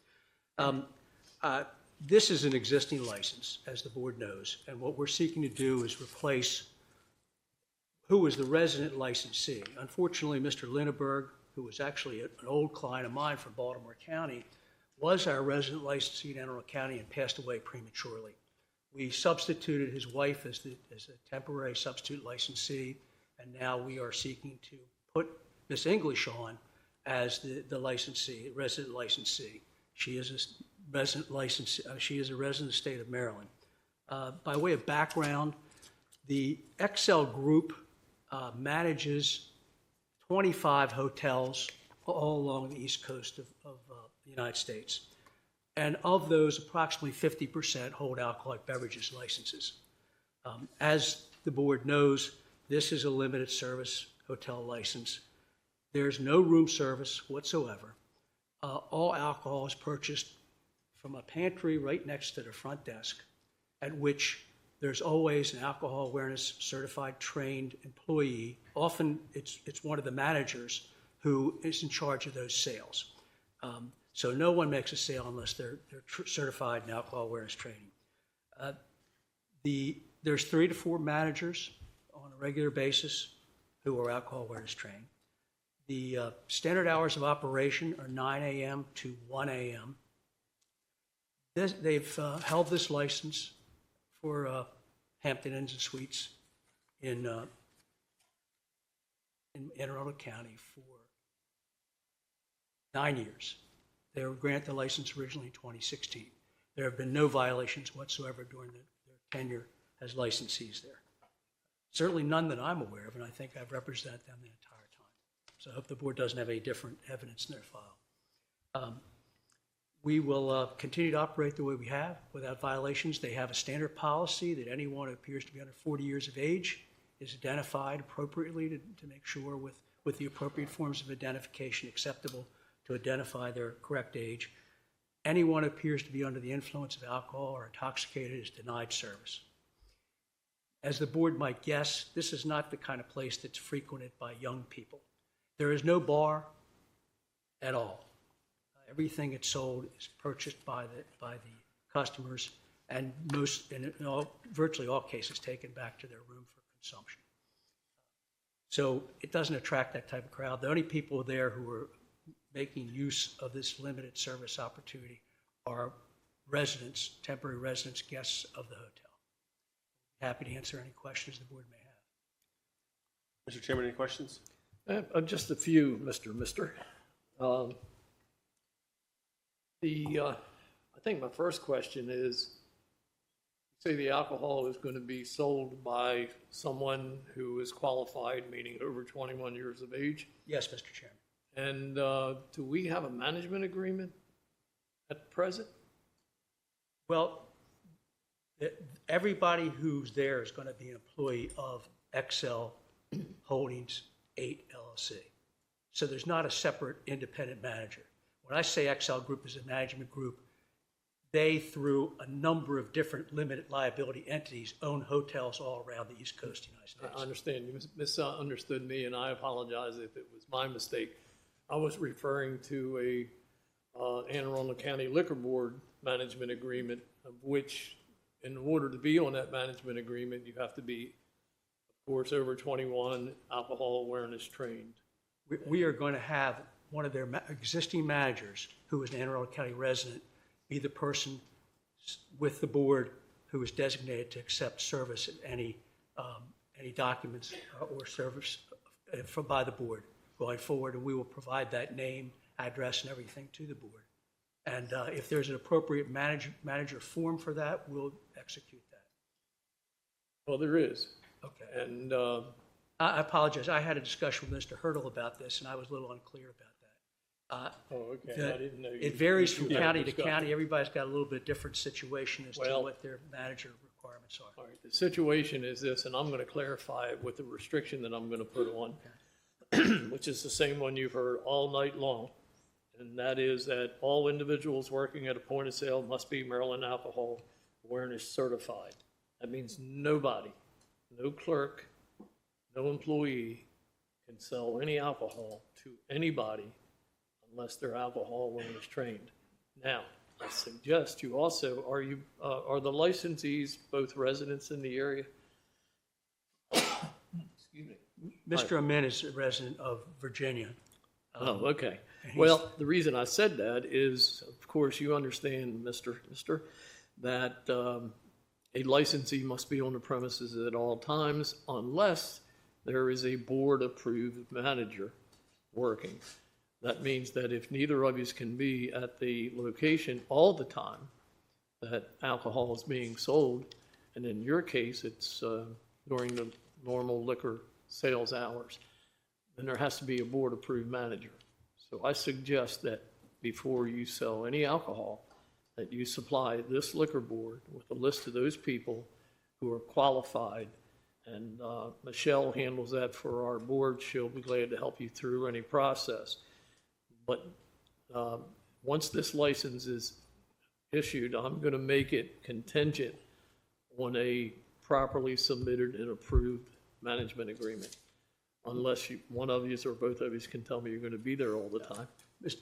This is an existing license, as the board knows, and what we're seeking to do is replace who was the resident licensee. Unfortunately, Mr. Linneberg, who was actually an old client of mine from Baltimore County, was our resident licensee in Anne Arundel County and passed away prematurely. We substituted his wife as a temporary substitute licensee, and now we are seeking to put Miss English on as the licensee, resident licensee. She is a resident licensee. She is a resident of the state of Maryland. By way of background, the Excel Group manages 25 hotels all along the east coast of the United States. And of those, approximately 50% hold alcoholic beverages licenses. As the board knows, this is a limited service hotel license. There's no room service whatsoever. All alcohol is purchased from a pantry right next to the front desk, at which there's always an alcohol awareness certified trained employee. Often it's one of the managers who is in charge of those sales. So no one makes a sale unless they're certified in alcohol awareness training. There's 3 to 4 managers on a regular basis who are alcohol awareness trained. The standard hours of operation are 9 a.m. to 1 a.m. They've held this license for Hampton Inns and Suites in Anne Arundel County for 9 years. They were granted the license originally in 2016. There have been no violations whatsoever during their tenure as licensees there. Certainly none that I'm aware of, and I think I've represented them the entire time. So I hope the board doesn't have any different evidence in their file. We will continue to operate the way we have without violations. They have a standard policy that anyone who appears to be under 40 years of age is identified appropriately to make sure with the appropriate forms of identification acceptable to identify their correct age. Anyone who appears to be under the influence of alcohol or intoxicated is denied service. As the board might guess, this is not the kind of place that's frequented by young people. There is no bar at all. Everything that's sold is purchased by the customers, and virtually all cases taken back to their room for consumption. So it doesn't attract that type of crowd. The only people there who are making use of this limited service opportunity are residents, temporary residents, guests of the hotel. Happy to answer any questions the board may have. Mr. Chairman, any questions? Just a few, Mr. I think my first question is, say the alcohol is going to be sold by someone who is qualified, meaning over 21 years of age. Yes, Mr. Chairman. And do we have a management agreement at present? Well, everybody who's there is going to be an employee of XL Holdings 8 LLC. So there's not a separate independent manager. When I say XL Group is a management group, they, through a number of different limited liability entities, own hotels all around the East Coast of the United States. I understand. You misunderstood me, and I apologize if it was my mistake. I was referring to a Anne Arundel County Liquor Board management agreement, of which, in order to be on that management agreement, you have to be, of course, over 21, alcohol awareness trained. We are going to have one of their existing managers, who is an Anne Arundel County resident, be the person with the board who is designated to accept service of any documents or service by the board going forward, and we will provide that name, address, and everything to the board. And if there's an appropriate manager form for that, we'll execute that. Well, there is. Okay. And I apologize. I had a discussion with Mr. Hurdle about this, and I was a little unclear about that. Okay. I didn't know. It varies from county to county. Everybody's got a little bit different situation as to what their manager requirements are. All right. The situation is this, and I'm going to clarify it with the restriction that I'm going to put on, which is the same one you've heard all night long, and that is that all individuals working at a point of sale must be Maryland Alcohol Awareness certified. That means nobody, no clerk, no employee can sell any alcohol to anybody unless they're alcohol awareness trained. Now, I suggest you also, are the licensees both residents in the area? Excuse me. Mr. Amin is a resident of Virginia. Oh, okay. Well, the reason I said that is, of course, you understand, Mr., that A licensee must be on the premises at all times unless there is a board-approved manager working. That means that if neither of you can be at the location all the time that alcohol is being sold, and in your case, it's during the normal liquor sales hours, then there has to be a board-approved manager. So I suggest that before you sell any alcohol, that you supply this liquor board with a list of those people who are qualified. And Michelle handles that for our board. She'll be glad to help you through any process. But once this license is issued, I'm going to make it contingent on a properly submitted and approved management agreement. Unless one of you or both of you can tell me you're going to be there all the time.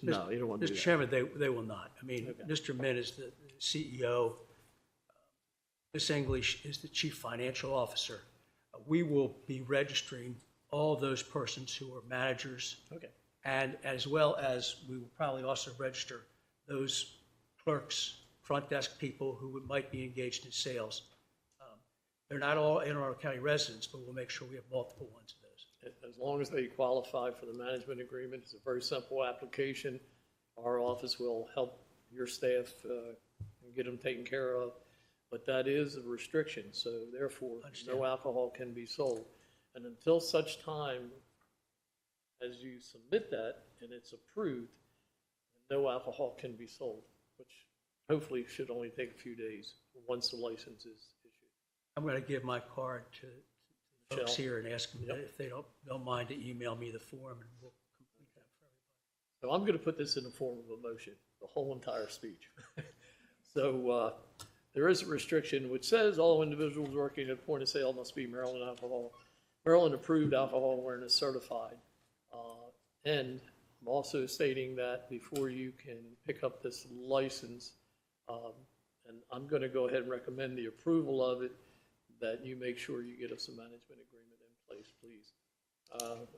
No, you don't want to do that. Mr. Chairman, they will not. I mean, Mr. Min is the CEO. Ms. English is the Chief Financial Officer. We will be registering all those persons who are managers. Okay. And as well as we will probably also register those clerks, front desk people who might be engaged in sales. They're not all Anne Arundel County residents, but we'll make sure we have multiple ones of those. As long as they qualify for the management agreement, it's a very simple application. Our office will help your staff and get them taken care of. But that is a restriction, so therefore, no alcohol can be sold. And until such time as you submit that and it's approved, no alcohol can be sold, which hopefully should only take a few days once the license is issued. I'm going to give my card to the folks Michelle? here and ask them if they don't mind to email me the form, and we'll complete that for everybody. So I'm going to put this in the form of a motion, the whole entire speech. So there is a restriction which says all individuals working at point of sale must be Maryland approved alcohol awareness certified. And I'm also stating that before you can pick up this license, and I'm going to go ahead and recommend the approval of it, that you make sure you get us a management agreement in place, please.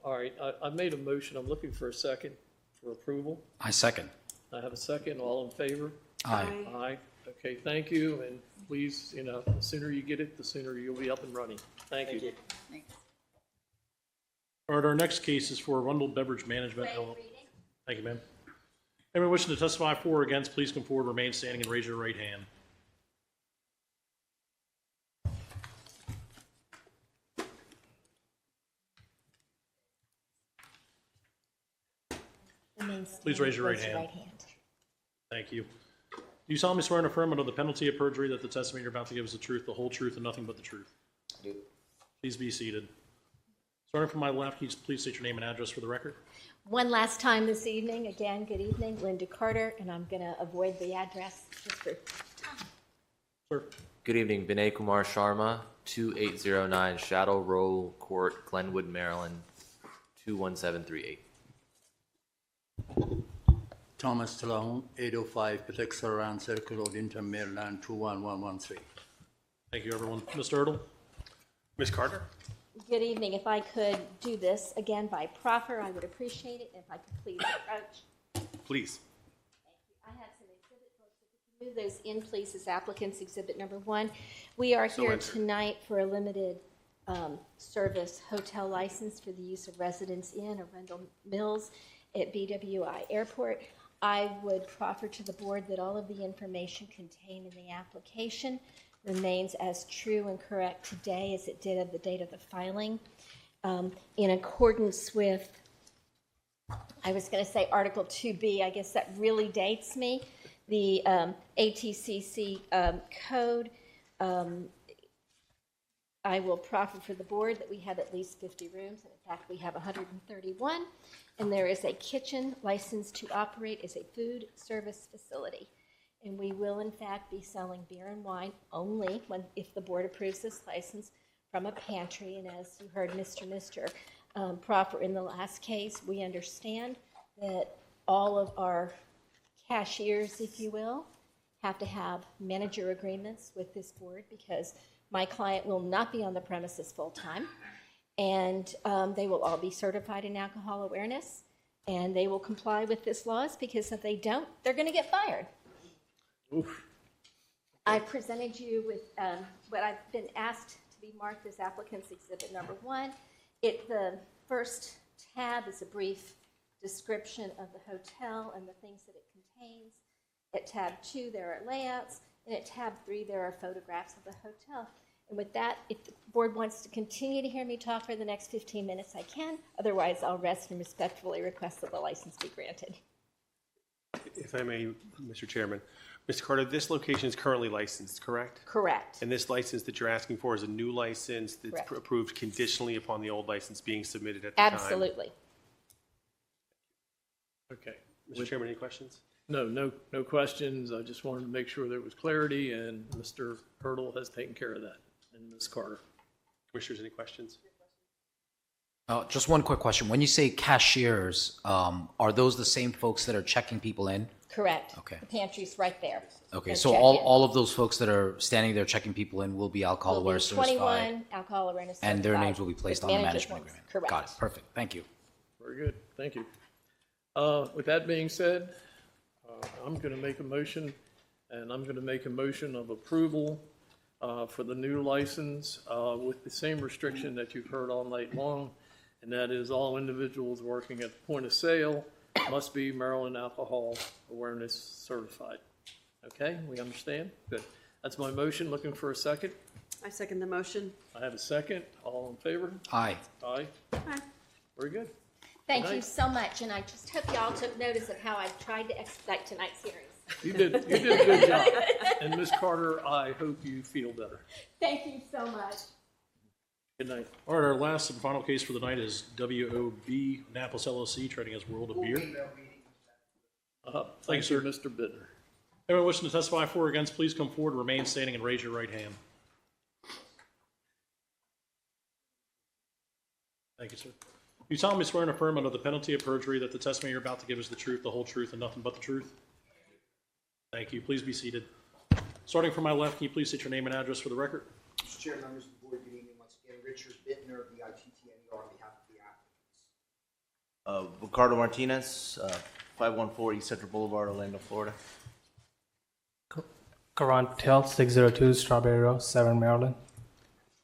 All right, I made a motion. I'm looking for a second for approval. I second. I have a second. All in favor? Aye. Aye. Okay, thank you, and please, the sooner you get it, the sooner you'll be up and running. Thank you. All right, our next case is for Arundel Beverage Management. Thank you, ma'am. Anyone wishing to testify for or against, please come forward, remain standing, and raise your right hand. Please raise your right hand. Thank you. Do you solemnly swear and affirm under the penalty of perjury that the testimony you're about to give is the truth, the whole truth, and nothing but the truth? I do. Please be seated. Starting from my left, can you please state your name and address for the record? One last time this evening, again, good evening, Linda Carter, and I'm going to avoid the address just for time. Sir. Good evening, Vinay Kumar Sharma, 2809 Shadow Roll Court, Glenwood, Maryland, 21738. Thomas Talone, 805 Patek Saran Circle Road, Inter, Maryland, 21113. Thank you, everyone. Mr. Arundel. Ms. Carter? Good evening. If I could do this again by proffer, I would appreciate it. If I could please approach. Please. I have some exhibit books. If you can move those in, please, as applicants, exhibit number 1. We are here tonight for a limited service hotel license for the use of Residence Inn Arundel Mills at BWI Airport. I would proffer to the board that all of the information contained in the application remains as true and correct today as it did at the date of the filing. In accordance with, I was going to say Article 2B, I guess that really dates me, the ATCC code, I will proffer for the board that we have at least 50 rooms, and in fact we have 131, and there is a kitchen licensed to operate as a food service facility. And we will in fact be selling beer and wine only if the board approves this license from a pantry. And as you heard Mr. Proffer in the last case, we understand that all of our cashiers, if you will, have to have manager agreements with this board because my client will not be on the premises full-time, and they will all be certified in alcohol awareness, and they will comply with this laws because if they don't, they're going to get fired. Oof. I presented you with what I've been asked to be marked as applicant's exhibit number 1. The first tab is a brief description of the hotel and the things that it contains. At tab 2, there are layouts, and at tab 3, there are photographs of the hotel. And with that, if the board wants to continue to hear me talk for the next 15 minutes, I can. Otherwise, I'll rest and respectfully request that the license be granted. If I may, Mr. Chairman. Mr. Carter, this location is currently licensed, correct? Correct. And this license that you're asking for is a new license that's Correct. approved conditionally upon the old license being submitted at the time? Absolutely. Okay. Mr. Chairman, any questions? No questions. I just wanted to make sure there was clarity, and Mr. Hurdle has taken care of that, and Ms. Carter. Commissioners, any questions? Just one quick question. When you say cashiers, are those the same folks that are checking people in? Correct. Okay. The pantry's right there. Okay, And so check all, in. all of those folks that are standing there checking people in will be alcohol Will be awareness certified? 21 alcohol awareness And their certified names will be placed with on the manager's management ones. agreement? Correct. Got it, perfect, thank you. Very good, thank you. With that being said, I'm going to make a motion, and I'm going to make a motion of approval for the new license with the same restriction that you've heard all night long, and that is all individuals working at the point of sale must be Maryland Alcohol Awareness Certified. Okay, we understand? Good. That's my motion. Looking for a second. I second the motion. I have a second. All in favor? Aye. Aye. Aye. Very good. Thank Good you night. so much, and I just hope y'all took notice of how I tried to expedite tonight's hearings. You did a good job. And Ms. Carter, I hope you feel better. Thank you so much. Good night. All right, our last and final case for the night is WOB Annapolis LLC, trading as World of Beer. Thank you, sir. Mr. Bittner. Anyone wishing to testify for or against, please come forward, remain standing, and raise your right hand. Thank you, sir. You solemnly swear and affirm under the penalty of perjury that the testimony you're about to give is the truth, the whole truth, and nothing but the truth? Thank you. Please be seated. Starting from my left, can you please state your name and address for the record? Mr. Chair, members of the board, good evening once again. Richard Bittner, BITTNER, on behalf of the applicants. Ricardo Martinez, 514 East Central Boulevard, Orlando, Florida. Karan Patel, 602 Strawberry Road, Severn, Maryland.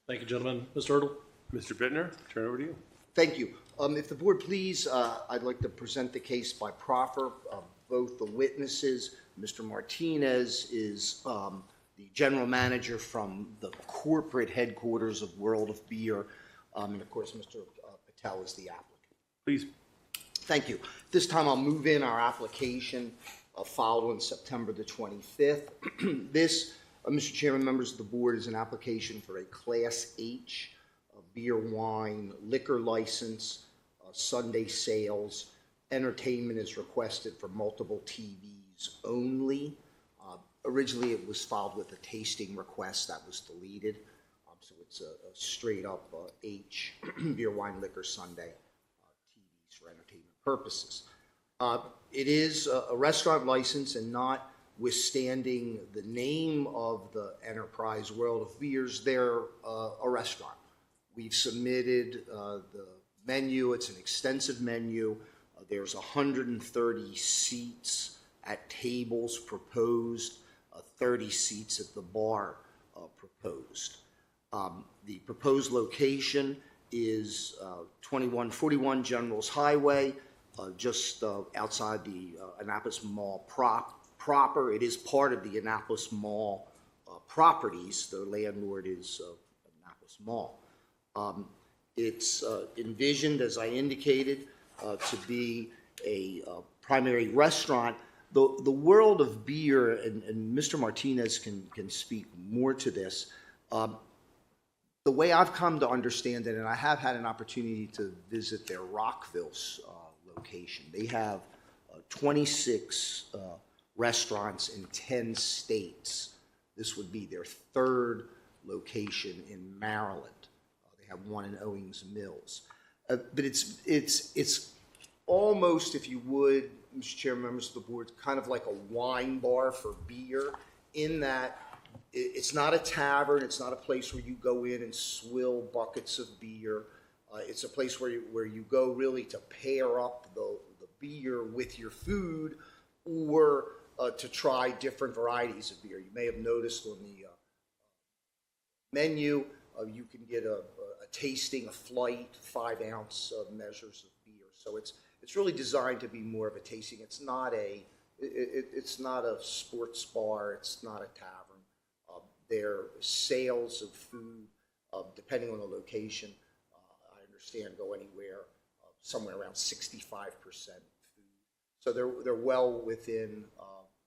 Thank you, gentlemen. Mr. Erdl? Mr. Bittner, turn it over to you. Thank you. If the board please, I'd like to present the case by proffer. Both the witnesses, Mr. Martinez is the general manager from the corporate headquarters of World of Beer, and of course, Mr. Patel is the applicant. Please. Thank you. This time I'll move in our application filed on September the 25th. This, Mr. Chairman, members of the board, is an application for a Class H beer, wine, liquor license, Sunday sales. Entertainment is requested for multiple TVs only. Originally, it was filed with a tasting request that was deleted. So it's a straight up H, beer, wine, liquor, Sunday, TVs for entertainment purposes. It is a restaurant license, and notwithstanding the name of the enterprise, World of Beers, they're a restaurant. We've submitted the menu. It's an extensive menu. There's 130 seats at tables proposed, 30 seats at the bar proposed. The proposed location is 2141 Generals Highway, just outside the Annapolis Mall proper. It is part of the Annapolis Mall properties. The landlord is Annapolis Mall. It's envisioned, as I indicated, to be a primary restaurant. The World of Beer, and Mr. Martinez can speak more to this, the way I've come to understand it, and I have had an opportunity to visit their Rockville location, they have 26 restaurants in 10 states. This would be their third location in Maryland. They have one in Owings Mills. But it's almost, if you would, Mr. Chairman, members of the board, kind of like a wine bar for beer, in that it's not a tavern. It's not a place where you go in and swill buckets of beer. It's a place where you go really to pair up the beer with your food, or to try different varieties of beer. You may have noticed on the menu, you can get a tasting, a flight, 5-ounce measures of beer. So it's really designed to be more of a tasting. It's not a sports bar. It's not a tavern. Their sales of food, depending on the location, I understand go anywhere somewhere around 65% food. So they're well within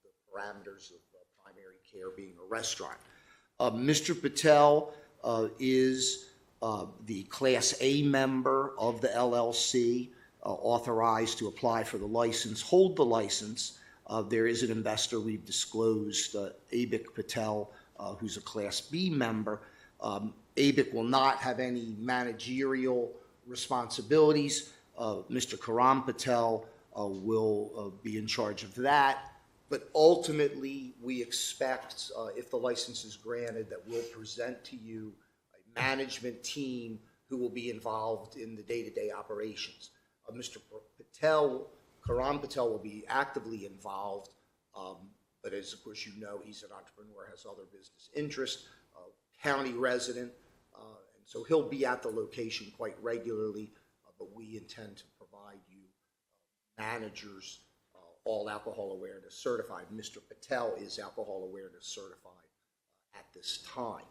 the parameters of primary care being a restaurant. Mr. Patel is the Class A member of the LLC, authorized to apply for the license, hold the license. There is an investor we've disclosed, Abik Patel, who's a Class B member. Abik will not have any managerial responsibilities. Mr. Karam Patel will be in charge of that. But ultimately, we expect, if the license is granted, that we'll present to you a management team who will be involved in the day-to-day operations. Mr. Patel, Karam Patel, will be actively involved, but as of course you know, he's an entrepreneur, has other business interests, county resident, and so he'll be at the location quite regularly, but we intend to provide you managers, all alcohol awareness certified. Mr. Patel is alcohol awareness certified at this time.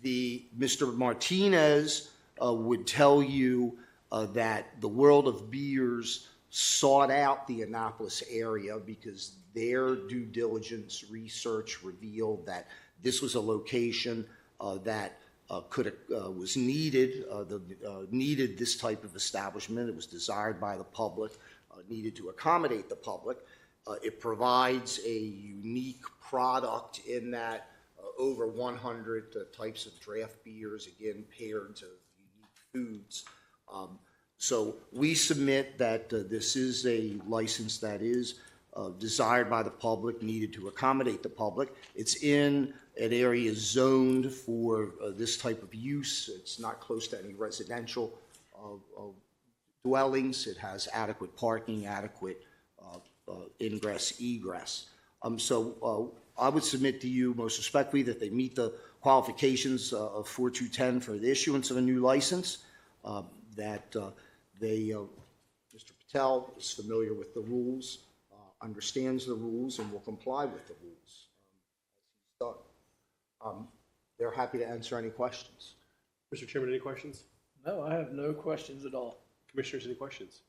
Mr. Martinez would tell you that the World of Beers sought out the Annapolis area because their due diligence research revealed that this was a location that was needed, needed this type of establishment. It was desired by the public, needed to accommodate the public. It provides a unique product in that over 100 types of draft beers, again, paired to unique foods. So we submit that this is a license that is desired by the public, needed to accommodate the public. It's in an area zoned for this type of use. It's not close to any residential dwellings. It has adequate parking, adequate ingress, egress. So I would submit to you most respectfully that they meet the qualifications of 4210 for the issuance of a new license, that Mr. Patel is familiar with the rules, understands the rules, and will comply with the rules as he's done. They're happy to answer any questions. Mr. Chairman, any questions? No, I have no questions at all. Commissioners, any questions?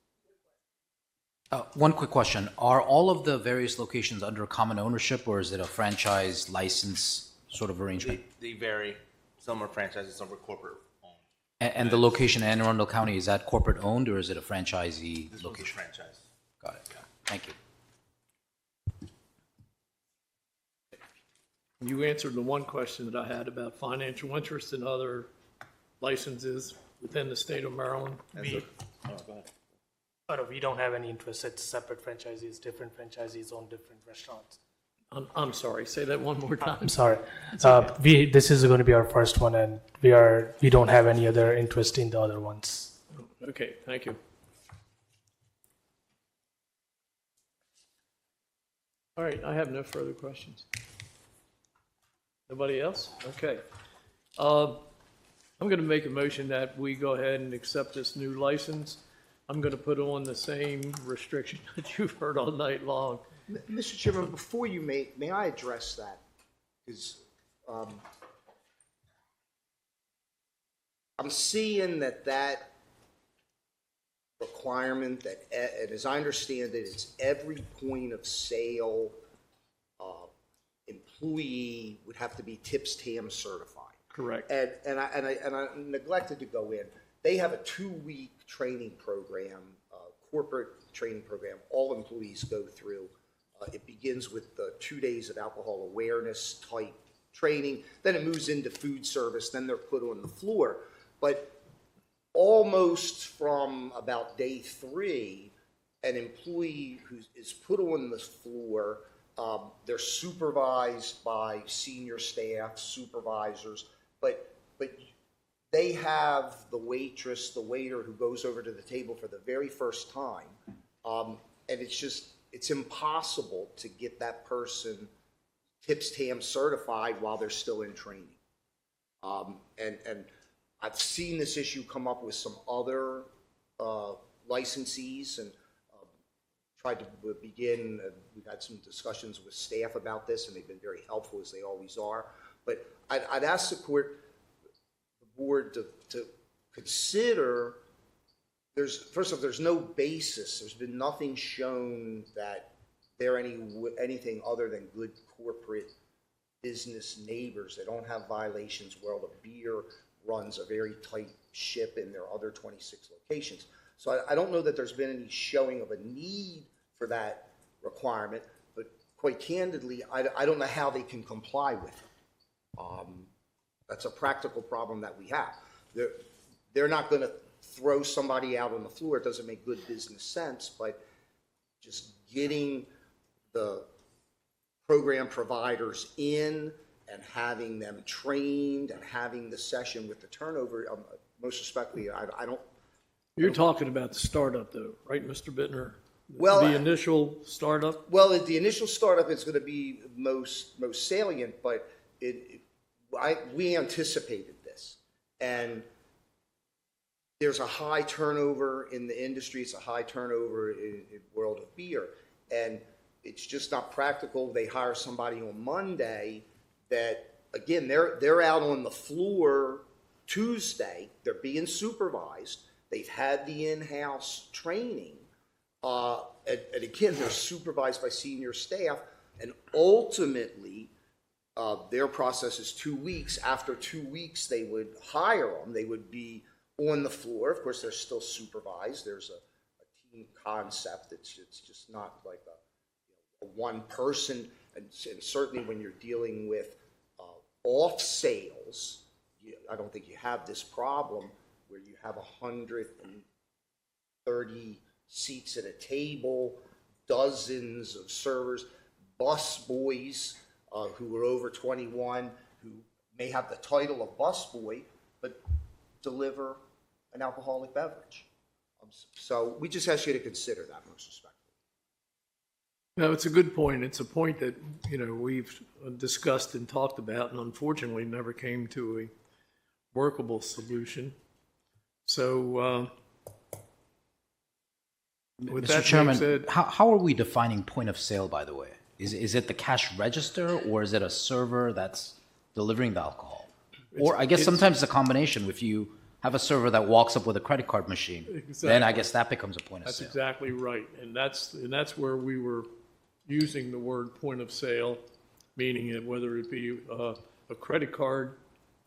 One quick question. Are all of the various locations under common ownership, or is it a franchise license sort of arrangement? They vary. Some are franchises, some are corporate owned. And the location in Anne Arundel County, is that corporate owned, or is it a franchisee This location? one's a franchise. Got it. Thank you. You answered the one question that I had about financial interest in other licenses within the state of Maryland. Go ahead. We don't have any interest. It's separate franchisees, different franchisees own different restaurants. I'm sorry, say that one more time. I'm sorry. This is going to be our first one, and we don't have any other interest in the other ones. Okay, thank you. All right, I have no further questions. Nobody else? Okay. I'm going to make a motion that we go ahead and accept this new license. I'm going to put on the same restriction that you've heard all night long. Mr. Chairman, before you may I address that? Because I'm seeing that requirement that, and as I understand it, it's every point of sale employee would have to be TIPS TAM certified. Correct. And I neglected to go in. They have a 2-week training program, corporate training program, all employees go through. It begins with 2 days of alcohol awareness type training. Then it moves into food service. Then they're put on the floor. But almost from about day 3, an employee who is put on the floor, they're supervised by senior staff, supervisors, but they have the waitress, the waiter who goes over to the table for the very first time, and it's just it's impossible to get that person TIPS TAM certified while they're still in training. And I've seen this issue come up with some other licensees, and tried to begin, we've had some discussions with staff about this, and they've been very helpful, as they always are. But I'd ask the board to consider, first off, there's no basis, there's been nothing shown that they're anything other than good corporate business neighbors. They don't have violations. World of Beer runs a very tight ship in their other 26 locations. So I don't know that there's been any showing of a need for that requirement, but quite candidly, I don't know how they can comply with it. That's a practical problem that we have. They're not going to throw somebody out on the floor. It doesn't make good business sense, but just getting the program providers in and having them trained and having the session with the turnover, most respectfully, I don't. You're talking about the startup though, right, Mr. Bittner? Well, the initial startup? Well, at the initial startup, it's going to be most salient, but we anticipated this. And there's a high turnover in the industry. It's a high turnover in World of Beer. And it's just not practical. They hire somebody on Monday that, again, they're out on the floor Tuesday. They're being supervised. They've had the in-house training. And again, they're supervised by senior staff. And ultimately, their process is 2 weeks. After 2 weeks, they would hire them. They would be on the floor. Of course, they're still supervised. There's a team concept. It's just not like a one person. And certainly when you're dealing with off sales, I don't think you have this problem where you have 130 seats at a table, dozens of servers, bus boys who are over 21, who may have the title of busboy, but deliver an alcoholic beverage. So we just ask you to consider that, most respectfully. No, it's a good point. It's a point that, we've discussed and talked about, and unfortunately never came to a workable solution. So, with Mr. that Chairman, being said, how are we defining point of sale, by the way? Is it the cash register, or is it a server that's delivering the alcohol? Or I guess sometimes it's a combination. If you have a server that walks up with a credit card machine, then I guess that becomes a point of sale. That's exactly right. And that's where we were using the word point of sale, meaning it whether it be a credit card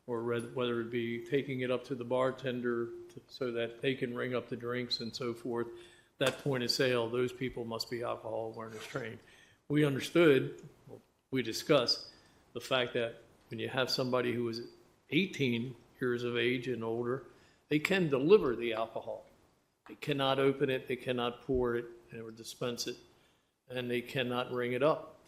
or whether it be taking it up to the bartender so that they can ring up the drinks and so forth. That point of sale, those people must be alcohol awareness trained. We understood, we discussed the fact that when you have somebody who is 18 years of age and older, they can deliver the alcohol. They cannot open it, they cannot pour it or dispense it, and they cannot ring it up.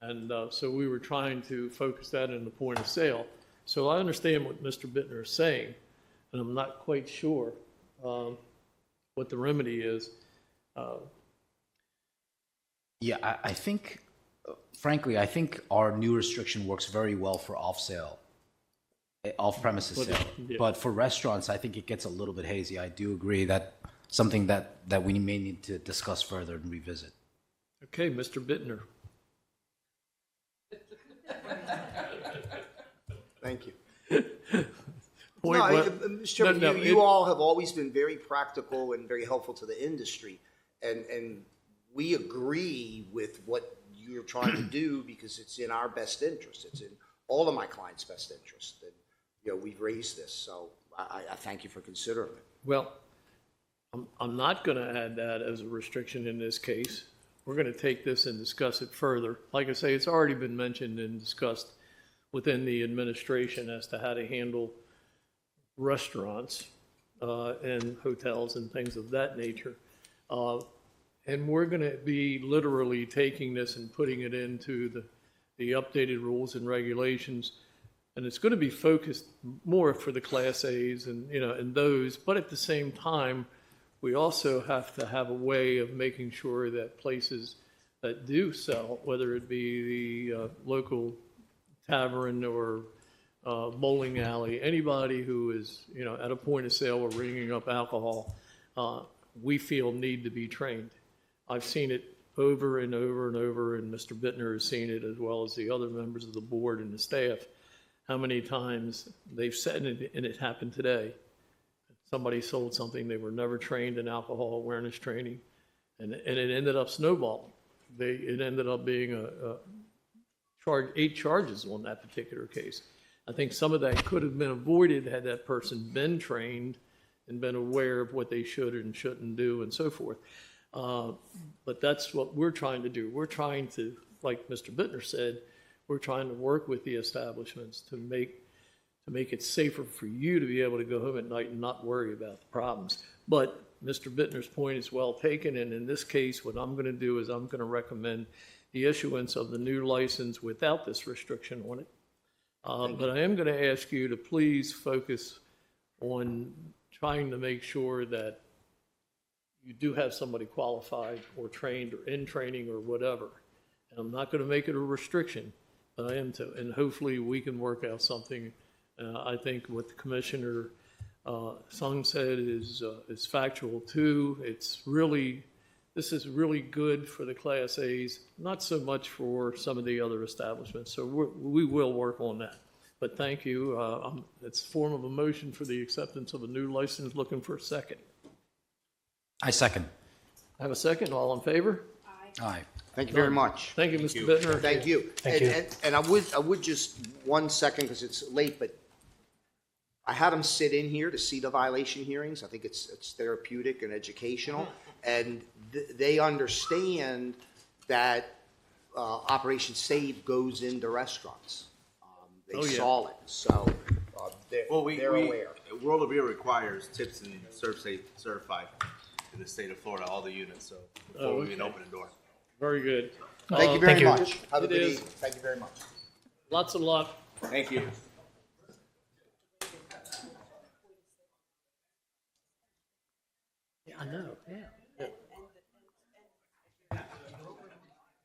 And so we were trying to focus that in the point of sale. So I understand what Mr. Bittner is saying, and I'm not quite sure what the remedy is. Yeah, I think, frankly, I think our new restriction works very well for off-sale, off-premises sale. Yeah. But for restaurants, I think it gets a little bit hazy. I do agree that something that we may need to discuss further and revisit. Okay, Mr. Bittner. Thank you. Point Mr. Chairman, you all have always been very practical and very helpful to the industry, and we agree with what you're trying to do because it's in our best interest. It's in all of my clients' best interest, and we've raised this, so I thank you for considering it. Well, I'm not going to add that as a restriction in this case. We're going to take this and discuss it further. Like I say, it's already been mentioned and discussed within the administration as to how to handle restaurants and hotels and things of that nature. And we're going to be literally taking this and putting it into the updated rules and regulations. And it's going to be focused more for the Class A's and, and those, but at the same time, we also have to have a way of making sure that places that do sell, whether it be the local tavern or bowling alley, anybody who is, at a point of sale or ringing up alcohol, we feel need to be trained. I've seen it over and over and over, and Mr. Bittner has seen it as well as the other members of the board and the staff, how many times they've said it, and it happened today. Somebody sold something, they were never trained in alcohol awareness training, and it ended up snowballing. It ended up being 8 charges on that particular case. I think some of that could have been avoided had that person been trained and been aware of what they should and shouldn't do and so forth. But that's what we're trying to do. We're trying to, like Mr. Bittner said, we're trying to work with the establishments to make it safer for you to be able to go home at night and not worry about the problems. But Mr. Bittner's point is well taken, and in this case, what I'm going to do is I'm going to recommend the issuance of the new license without this restriction on it. But I am going to ask you to please focus on trying to make sure that you do have somebody qualified or trained or in training or whatever. And I'm not going to make it a restriction, but I am to, and hopefully we can work out something. I think what the Commissioner Sung said is factual too. This is really good for the Class A's, not so much for some of the other establishments. So we will work on that. But thank you. It's a form of a motion for the acceptance of a new license. Looking for a second. I second. I have a second. All in favor? Aye. Thank you very much. Thank you, Mr. Bittner. Thank you. Thank you. And I would just, 1 second, because it's late, but I had them sit in here to see the violation hearings. I think it's therapeutic and educational. And they understand that Operation Save goes into restaurants. They saw it, so they're aware. World of Beer requires tips and serve safe certified in the state of Florida, all the units, so before we even open the door. Very good. Thank you very much. Have a It good is. evening. Thank you very much. Lots of luck. Thank you. Yeah, I know, yeah.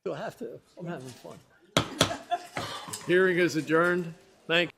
Do I have to? I'm having fun. Hearing is adjourned. Thank you.